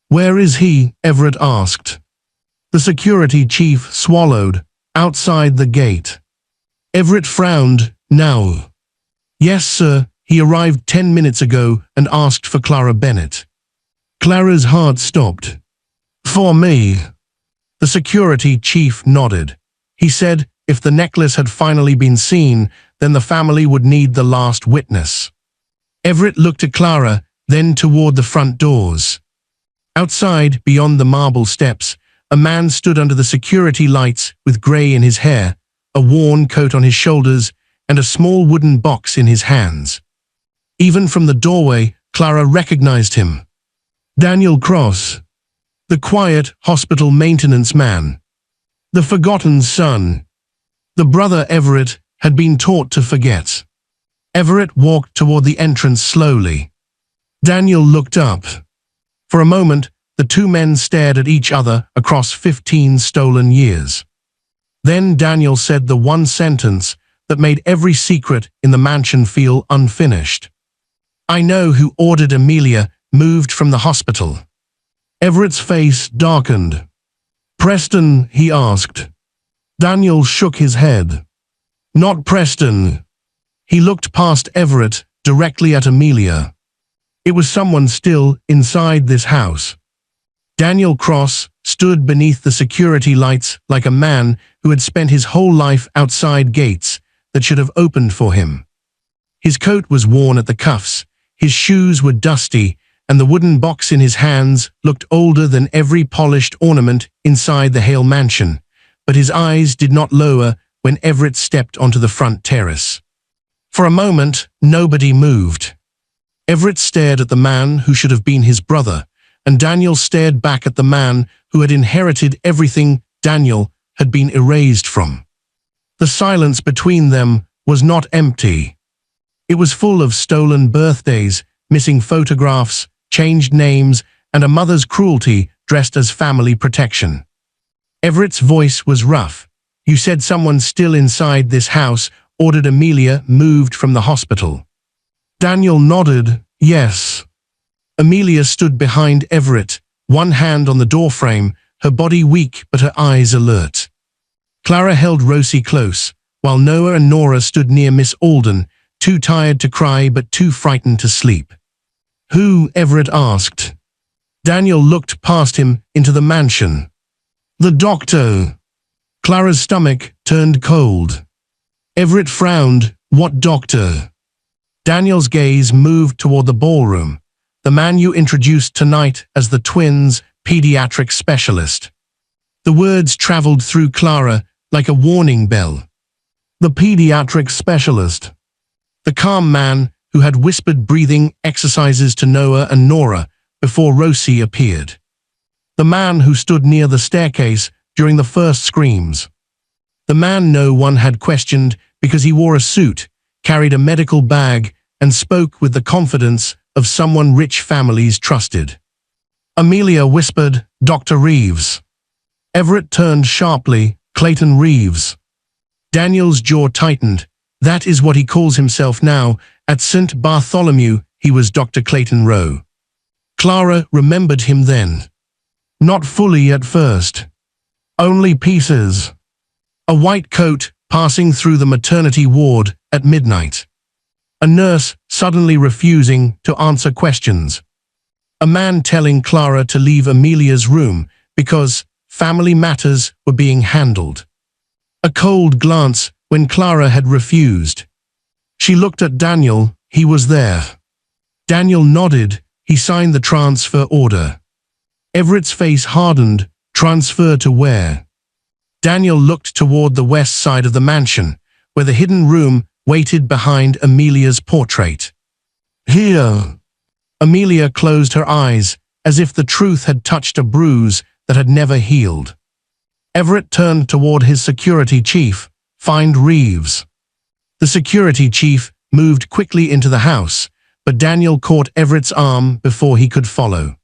"Where is he?" Everett asked. The security chief swallowed. "Outside the gate." Everett frowned. "Now?" "Yes, sir. He arrived 10 minutes ago and asked for Clara Bennett." Clara's heart stopped. "For me?" The security chief nodded. He said if the necklace had finally been seen, then the family would need the last witness. Everett looked at Clara, then toward the front doors. Outside, beyond the marble steps, a man stood under the security lights with grey in his hair, a worn coat on his shoulders, and a small wooden box in his hands. Even from the doorway, Clara recognized him. Daniel Cross, the quiet hospital maintenance man. The forgotten son. The brother Everett had been taught to forget. Everett walked toward the entrance slowly. Daniel looked up. For a moment, the two men stared at each other across 15 stolen years. Then Daniel said the one sentence that made every secret in the mansion feel unfinished. "I know who ordered Amelia moved from the hospital." Everett's face darkened. "Preston?" he asked. Daniel shook his head. "Not Preston." He looked past Everett, directly at Amelia. It was someone still inside this house. Daniel Cross stood beneath the security lights like a man who had spent his whole life outside gates that should have opened for him. His coat was worn at the cuffs, his shoes were dusty, and the wooden box in his hands looked older than every polished ornament inside the Hale mansion, but his eyes did not lower when Everett stepped onto the front terrace. For a moment, nobody moved. Everett stared at the man who should have been his brother, and Daniel stared back at the man who had inherited everything Daniel had been erased from. The silence between them was not empty. It was full of stolen birthdays, missing photographs, changed names, and a mother's cruelty dressed as family protection. Everett's voice was rough. "You said someone still inside this house ordered Amelia moved from the hospital." Daniel nodded, "Yes." Amelia stood behind Everett, one hand on the doorframe, her body weak but her eyes alert. Clara held Rosie close, while Noah and Nora stood near Miss Alden, too tired to cry but too frightened to sleep. "Who?" Everett asked. Daniel looked past him into the mansion. "The doctor." Clara's stomach turned cold. Everett frowned. "What doctor?" Daniel's gaze moved toward the ballroom. "The man you introduced tonight as the twins' pediatric specialist." The words traveled through Clara like a warning bell. The pediatric specialist. The calm man who had whispered breathing exercises to Noah and Nora before Rosie appeared. The man who stood near the staircase during the first screams. The man no one had questioned because he wore a suit, carried a medical bag, and spoke with the confidence of someone rich families trusted. Amelia whispered, "Dr. Reeves." Everett turned sharply, "Clayton Reeves." Daniel's jaw tightened. That is what he calls himself now. At St. Bartholomew, he was Dr. Clayton Rowe. Clara remembered him then. Not fully at first. Only pieces. A white coat passing through the maternity ward at midnight. A nurse suddenly refusing to answer questions. A man telling Clara to leave Amelia's room because family matters were being handled. A cold glance when Clara had refused. She looked at Daniel. He was there. Daniel nodded. He signed the transfer order. Everett's face hardened. Transfer to where? Daniel looked toward the west side of the mansion, where the hidden room waited behind Amelia's portrait. "Here." Amelia closed her eyes, as if the truth had touched a bruise that had never healed. Everett turned toward his security chief. "Find Reeves." The security chief moved quickly into the house, but Daniel caught Everett's arm before he could follow.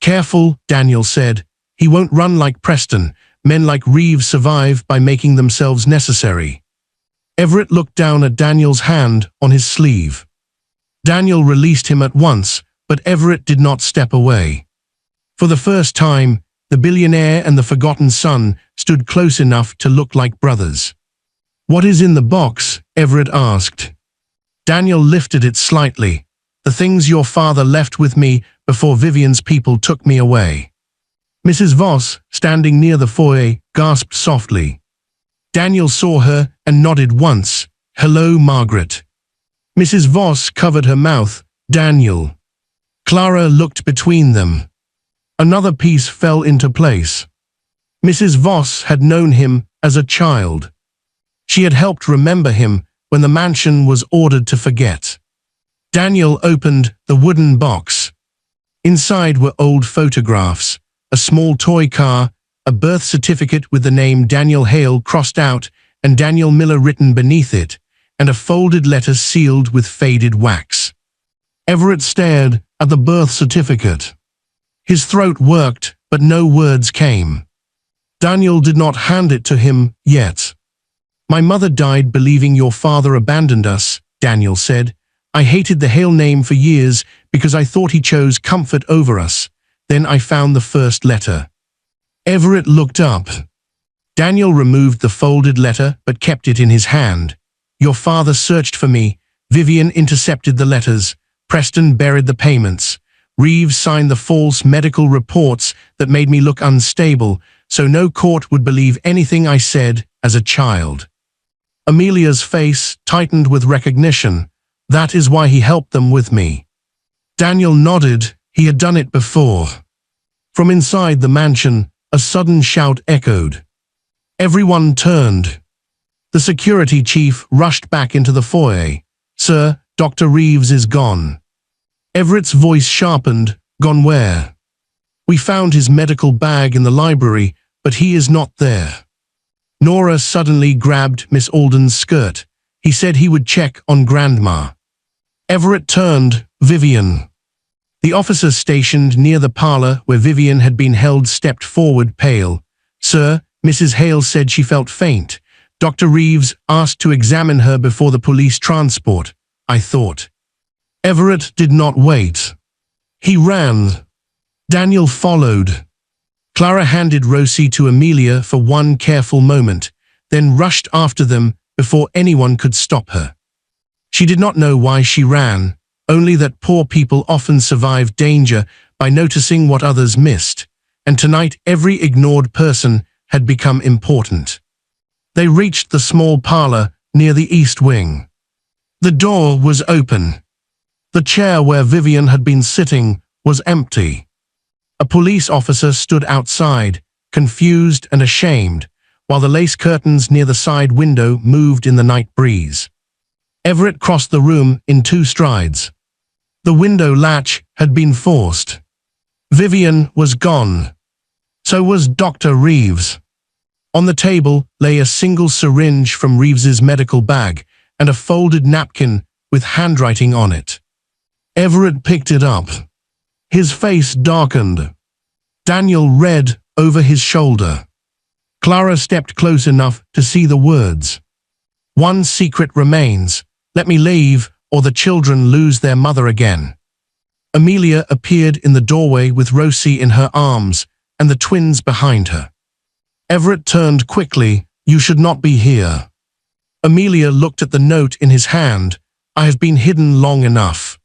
"Careful," Daniel said. "He won't run like Preston. Men like Reeves survive by making themselves necessary." Everett looked down at Daniel's hand on his sleeve. Daniel released him at once, but Everett did not step away. For the first time, the billionaire and the forgotten son stood close enough to look like brothers. "What is in the box?" Everett asked. Daniel lifted it slightly. "The things your father left with me before Vivian's people took me away." Mrs. Voss, standing near the foyer, gasped softly. Daniel saw her and nodded once. "Hello, Margaret." Mrs. Voss covered her mouth, Daniel. Clara looked between them. Another piece fell into place. Mrs. Voss had known him as a child. She had helped remember him when the mansion was ordered to forget. Daniel opened the wooden box. Inside were old photographs, a small toy car, a birth certificate with the name Daniel Hale crossed out and Daniel Miller written beneath it, and a folded letter sealed with faded wax. Everett stared at the birth certificate. His throat worked, but no words came. Daniel did not hand it to him yet. "My mother died believing your father abandoned us," Daniel said. "I hated the Hale name for years because I thought he chose comfort over us. Then I found the first letter." Everett looked up. Daniel removed the folded letter but kept it in his hand. "Your father searched for me. Vivian intercepted the letters. Preston buried the payments. Reeves signed the false medical reports that made me look unstable, so no court would believe anything I said as a child." Amelia's face tightened with recognition. "That is why he helped them with me." Daniel nodded. He had done it before. From inside the mansion, a sudden shout echoed. Everyone turned. The security chief rushed back into the foyer. "Sir, Dr. Reeves is gone." Everett's voice sharpened. "Gone where?" "We found his medical bag in the library, but he is not there." Nora suddenly grabbed Miss Alden's skirt. "He said he would check on Grandma." Everett turned. "Vivian." The officer stationed near the parlor where Vivian had been held stepped forward, pale. "Sir, Mrs. Hale said she felt faint. Dr. Reeves asked to examine her before the police transport. I thought." Everett did not wait. He ran. Daniel followed. Clara handed Rosie to Amelia for one careful moment, then rushed after them before anyone could stop her. She did not know why she ran, only that poor people often survive danger by noticing what others missed, and tonight every ignored person had become important. They reached the small parlor near the east wing. The door was open. The chair where Vivian had been sitting was empty. A police officer stood outside, confused and ashamed, while the lace curtains near the side window moved in the night breeze. Everett crossed the room in 2 strides. The window latch had been forced. Vivian was gone. So was Dr. Reeves. On the table lay a single syringe from Reeves's medical bag and a folded napkin with handwriting on it. Everett picked it up. His face darkened. Daniel read over his shoulder. Clara stepped close enough to see the words. "One secret remains. Let me leave, or the children lose their mother again." Amelia appeared in the doorway with Rosie in her arms and the twins behind her. Everett turned quickly. "You should not be here." Amelia looked at the note in his hand. "I have been hidden long enough."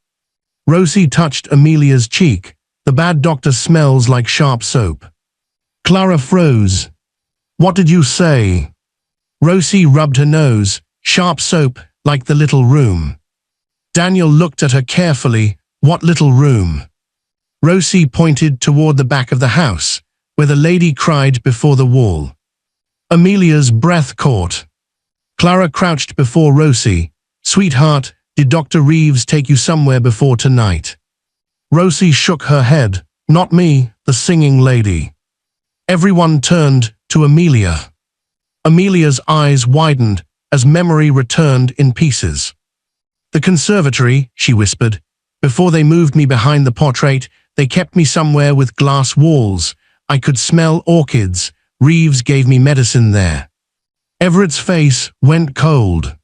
Rosie touched Amelia's cheek. "The bad doctor smells like sharp soap." Clara froze. "What did you say?" Rosie rubbed her nose. "Sharp soap, like the little room." Daniel looked at her carefully. "What little room?" Rosie pointed toward the back of the house, where the lady cried before the wall. Amelia's breath caught. Clara crouched before Rosie. "Sweetheart, did Dr. Reeves take you somewhere before tonight?" Rosie shook her head. "Not me, the singing lady." Everyone turned to Amelia. Amelia's eyes widened as memory returned in pieces. "The conservatory," she whispered. "Before they moved me behind the portrait, they kept me somewhere with glass walls. I could smell orchids. Reeves gave me medicine there." Everett's face went cold.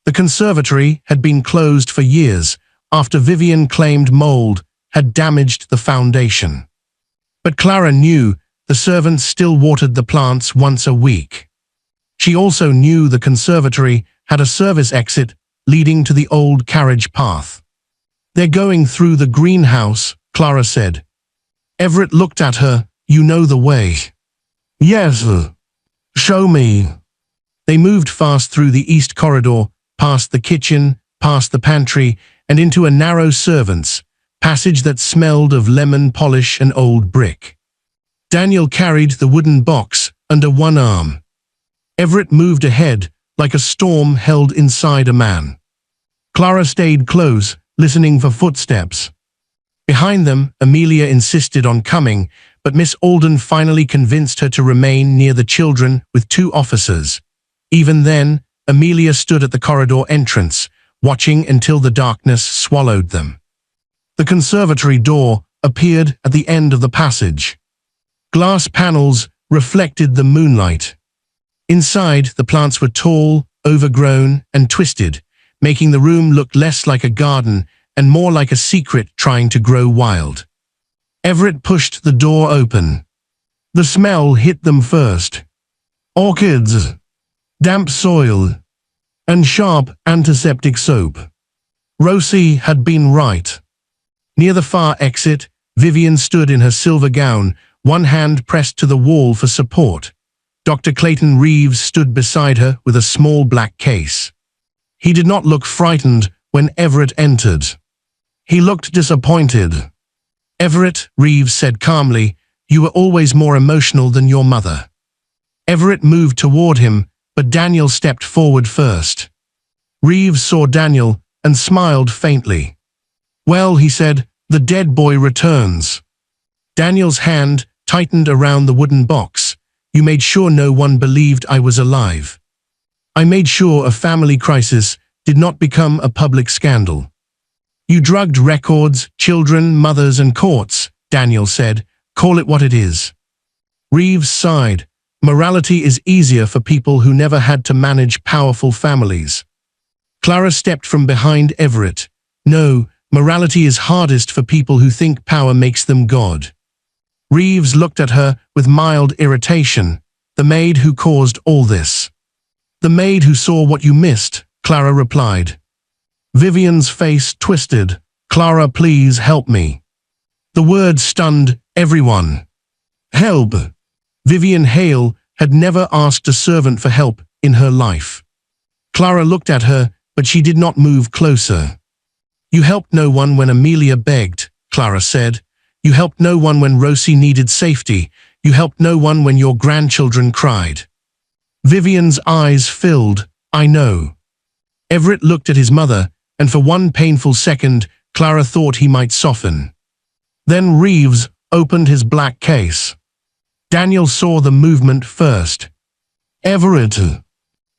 The conservatory had been closed for years after Vivian claimed mold had damaged the foundation. But Clara knew the servants still watered the plants once a week. She also knew the conservatory had a service exit leading to the old carriage path. "They're going through the greenhouse," Clara said. Everett looked at her. "You know the way." "Yes. Show me." They moved fast through the east corridor, past the kitchen, past the pantry, and into a narrow servants' passage that smelled of lemon polish and old brick. Daniel carried the wooden box under one arm. Everett moved ahead like a storm held inside a man. Clara stayed close, listening for footsteps. Behind them, Amelia insisted on coming, but Miss Alden finally convinced her to remain near the children with 2 officers. Even then, Amelia stood at the corridor entrance, watching until the darkness swallowed them. The conservatory door appeared at the end of the passage. Glass panels reflected the moonlight. Inside, the plants were tall, overgrown, and twisted, making the room look less like a garden and more like a secret trying to grow wild. Everett pushed the door open. The smell hit them first. Orchids, damp soil, and sharp antiseptic soap. Rosie had been right. Near the far exit, Vivian stood in her silver gown, one hand pressed to the wall for support. Dr. Clayton Reeves stood beside her with a small black case. He did not look frightened when Everett entered. He looked disappointed. "Everett," Reeves said calmly, "you were always more emotional than your mother." Everett moved toward him, but Daniel stepped forward first. Reeves saw Daniel and smiled faintly. "Well," he said, "the dead boy returns." Daniel's hand tightened around the wooden box. "You made sure no one believed I was alive. I made sure a family crisis did not become a public scandal." "You drugged records, children, mothers, and courts," Daniel said. "Call it what it is." Reeves sighed. "Morality is easier for people who never had to manage powerful families." Clara stepped from behind Everett. "No, morality is hardest for people who think power makes them God." Reeves looked at her with mild irritation. "The maid who caused all this." "The maid who saw what you missed," Clara replied. Vivian's face twisted. "Clara, please help me." The word stunned everyone. Help. Vivian Hale had never asked a servant for help in her life. Clara looked at her, but she did not move closer. "You helped no one when Amelia begged," Clara said. "You helped no one when Rosie needed safety. You helped no one when your grandchildren cried." Vivian's eyes filled. "I know." Everett looked at his mother, and for one painful second, Clara thought he might soften. Then Reeves opened his black case. Daniel saw the movement first. "Everett."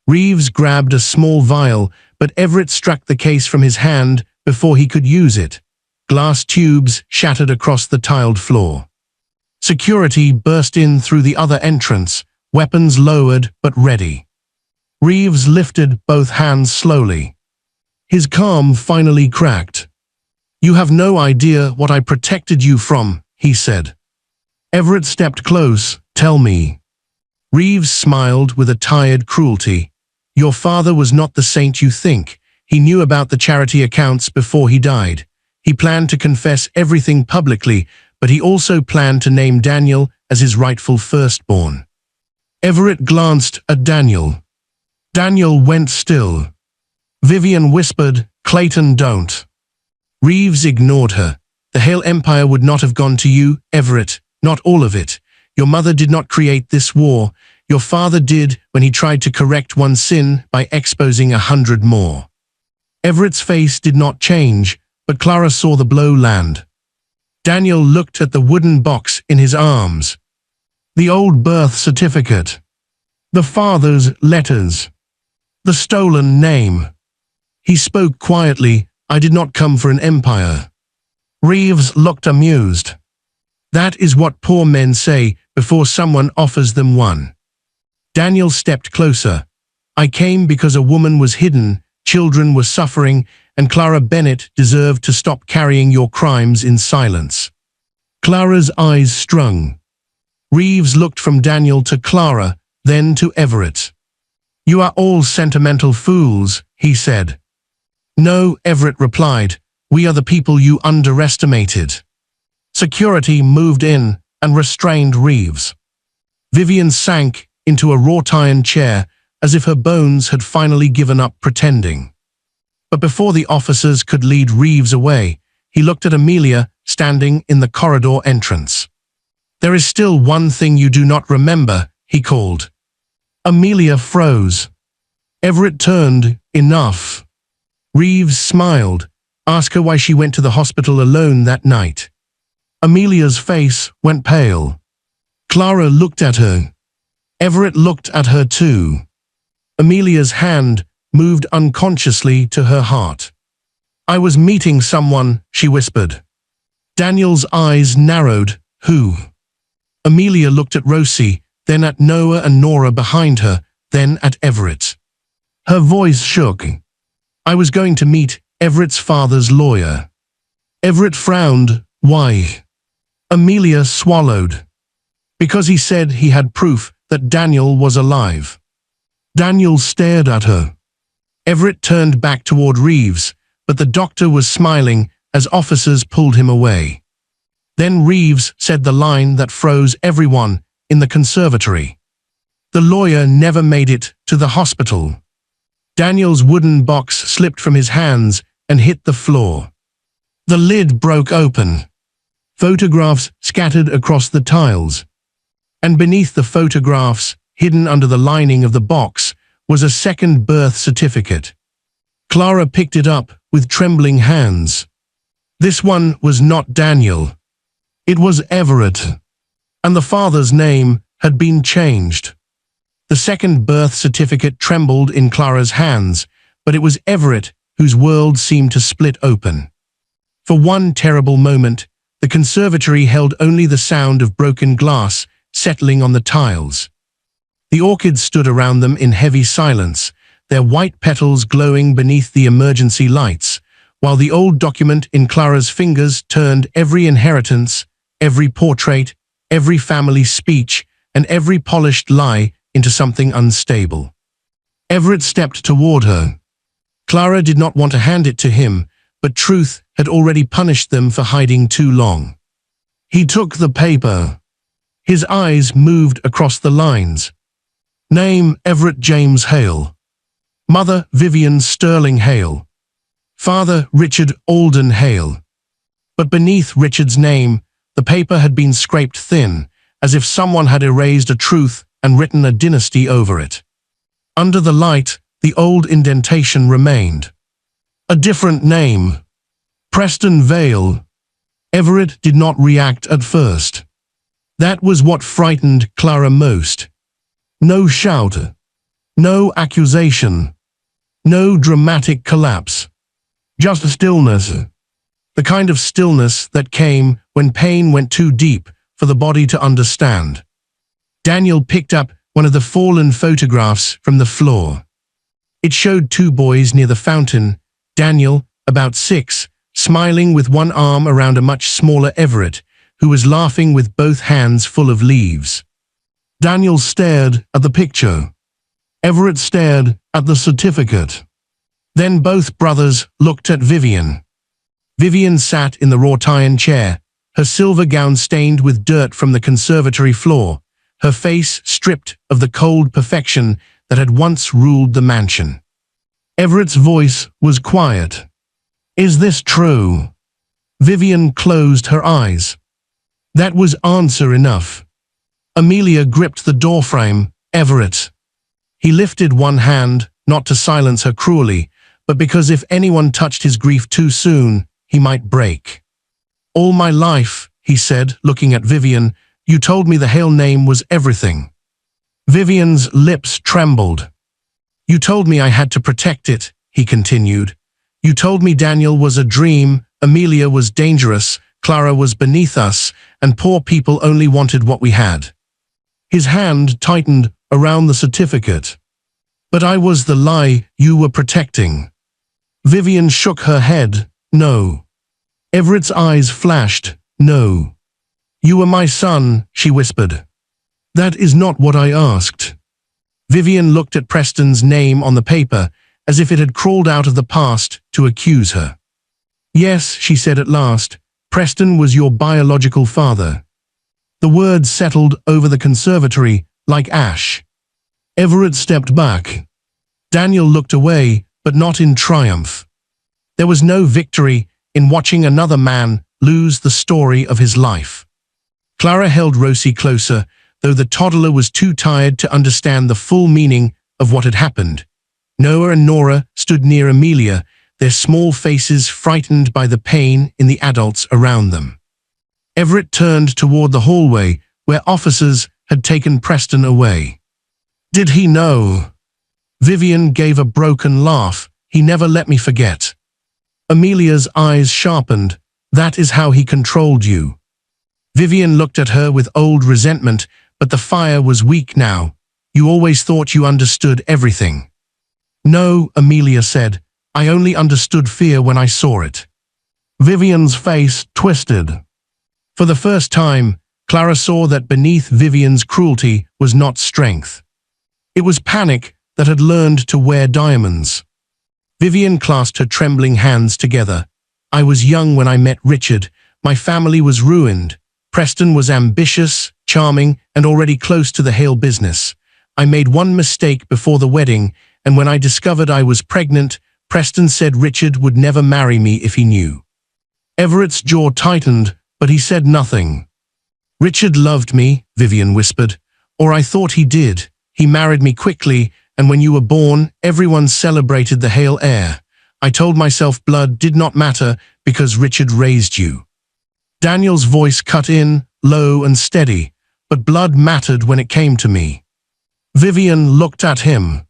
Reeves grabbed a small vial, but Everett struck the case from his hand before he could use it. Glass tubes shattered across the tiled floor. Security burst in through the other entrance, weapons lowered but ready. Reeves lifted both hands slowly. His calm finally cracked. "You have no idea what I protected you from," he said. Everett stepped close. "Tell me." Reeves smiled with a tired cruelty. "Your father was not the saint you think. He knew about the charity accounts before he died. He planned to confess everything publicly, but he also planned to name Daniel as his rightful firstborn." Everett glanced at Daniel. Daniel went still. Vivian whispered, "Clayton, don't." Reeves ignored her. "The Hale Empire would not have gone to you, Everett. Not all of it. Your mother did not create this war. Your father did when he tried to correct one sin by exposing 100 more." Everett's face did not change, but Clara saw the blow land. Daniel looked at the wooden box in his arms. The old birth certificate. The father's letters. The stolen name. He spoke quietly. "I did not come for an empire." Reeves looked amused. "That is what poor men say before someone offers them one." Daniel stepped closer. "I came because a woman was hidden, children were suffering, and Clara Bennett deserved to stop carrying your crimes in silence." Clara's eyes strung. Reeves looked from Daniel to Clara, then to Everett. "You are all sentimental fools," he said. "No," Everett replied. "We are the people you underestimated." Security moved in and restrained Reeves. Vivian sank into a wrought iron chair as if her bones had finally given up pretending. But before the officers could lead Reeves away, he looked at Amelia standing in the corridor entrance. "There is still one thing you do not remember," he called. Amelia froze. Everett turned. "Enough." Reeves smiled. "Ask her why she went to the hospital alone that night." Amelia's face went pale. Clara looked at her. Everett looked at her too. Amelia's hand moved unconsciously to her heart. "I was meeting someone," she whispered. Daniel's eyes narrowed. "Who?" Amelia looked at Rosie, then at Noah and Nora behind her, then at Everett. Her voice shook. "I was going to meet Everett's father's lawyer." Everett frowned. "Why?" Amelia swallowed. "Because he said he had proof that Daniel was alive." Daniel stared at her. Everett turned back toward Reeves, but the doctor was smiling as officers pulled him away. Then Reeves said the line that froze everyone in the conservatory. "The lawyer never made it to the hospital." Daniel's wooden box slipped from his hands and hit the floor. The lid broke open. Photographs scattered across the tiles. And beneath the photographs, hidden under the lining of the box, was a second birth certificate. Clara picked it up with trembling hands. This one was not Daniel. It was Everett. And the father's name had been changed. The second birth certificate trembled in Clara's hands, but it was Everett whose world seemed to split open. For one terrible moment, the conservatory held only the sound of broken glass settling on the tiles. The orchids stood around them in heavy silence, their white petals glowing beneath the emergency lights, while the old document in Clara's fingers turned every inheritance, every portrait, every family speech, and every polished lie into something unstable. Everett stepped toward her. Clara did not want to hand it to him, but truth had already punished them for hiding too long. He took the paper. His eyes moved across the lines. Name Everett James Hale. Mother Vivian Sterling Hale. Father Richard Alden Hale. But beneath Richard's name, the paper had been scraped thin, as if someone had erased a truth and written a dynasty over it. Under the light, the old indentation remained. A different name. Preston Vale. Everett did not react at first. That was what frightened Clara most. No shout. No accusation. No dramatic collapse. Just stillness. The kind of stillness that came when pain went too deep for the body to understand. Daniel picked up one of the fallen photographs from the floor. It showed two boys near the fountain, Daniel, about 6, smiling with one arm around a much smaller Everett, who was laughing with both hands full of leaves. Daniel stared at the picture. Everett stared at the certificate. Then both brothers looked at Vivian. Vivian sat in the wrought iron chair, her silver gown stained with dirt from the conservatory floor, her face stripped of the cold perfection that had once ruled the mansion. Everett's voice was quiet. "Is this true?" Vivian closed her eyes. That was answer enough. Amelia gripped the doorframe. "Everett." He lifted one hand, not to silence her cruelly, but because if anyone touched his grief too soon, he might break. "All my life," he said, looking at Vivian, "you told me the Hale name was everything." Vivian's lips trembled. "You told me I had to protect it," he continued. "You told me Daniel was a dream, Amelia was dangerous, Clara was beneath us, and poor people only wanted what we had." His hand tightened around the certificate. "But I was the lie you were protecting." Vivian shook her head. "No." Everett's eyes flashed. "No. You were my son," she whispered. "That is not what I asked." Vivian looked at Preston's name on the paper, as if it had crawled out of the past to accuse her. "Yes," she said at last, "Preston was your biological father." The words settled over the conservatory like ash. Everett stepped back. Daniel looked away, but not in triumph. There was no victory in watching another man lose the story of his life. Clara held Rosie closer, though the toddler was too tired to understand the full meaning of what had happened. Noah and Nora stood near Amelia, their small faces frightened by the pain in the adults around them. Everett turned toward the hallway where officers had taken Preston away. Did he know? Vivian gave a broken laugh. He never let me forget. Amelia's eyes sharpened. That is how he controlled you. Vivian looked at her with old resentment, but the fire was weak now. You always thought you understood everything. No, Amelia said. I only understood fear when I saw it. Vivian's face twisted. For the first time, Clara saw that beneath Vivian's cruelty was not strength. It was panic that had learned to wear diamonds. Vivian clasped her trembling hands together. I was young when I met Richard. My family was ruined. Preston was ambitious, charming, and already close to the Hale business. I made one mistake before the wedding, and when I discovered I was pregnant, Preston said Richard would never marry me if he knew. Everett's jaw tightened, but he said nothing. Richard loved me, Vivian whispered. Or I thought he did. He married me quickly, and when you were born, everyone celebrated the Hale heir. I told myself blood did not matter because Richard raised you. Daniel's voice cut in, low and steady, but blood mattered when it came to me. Vivian looked at him.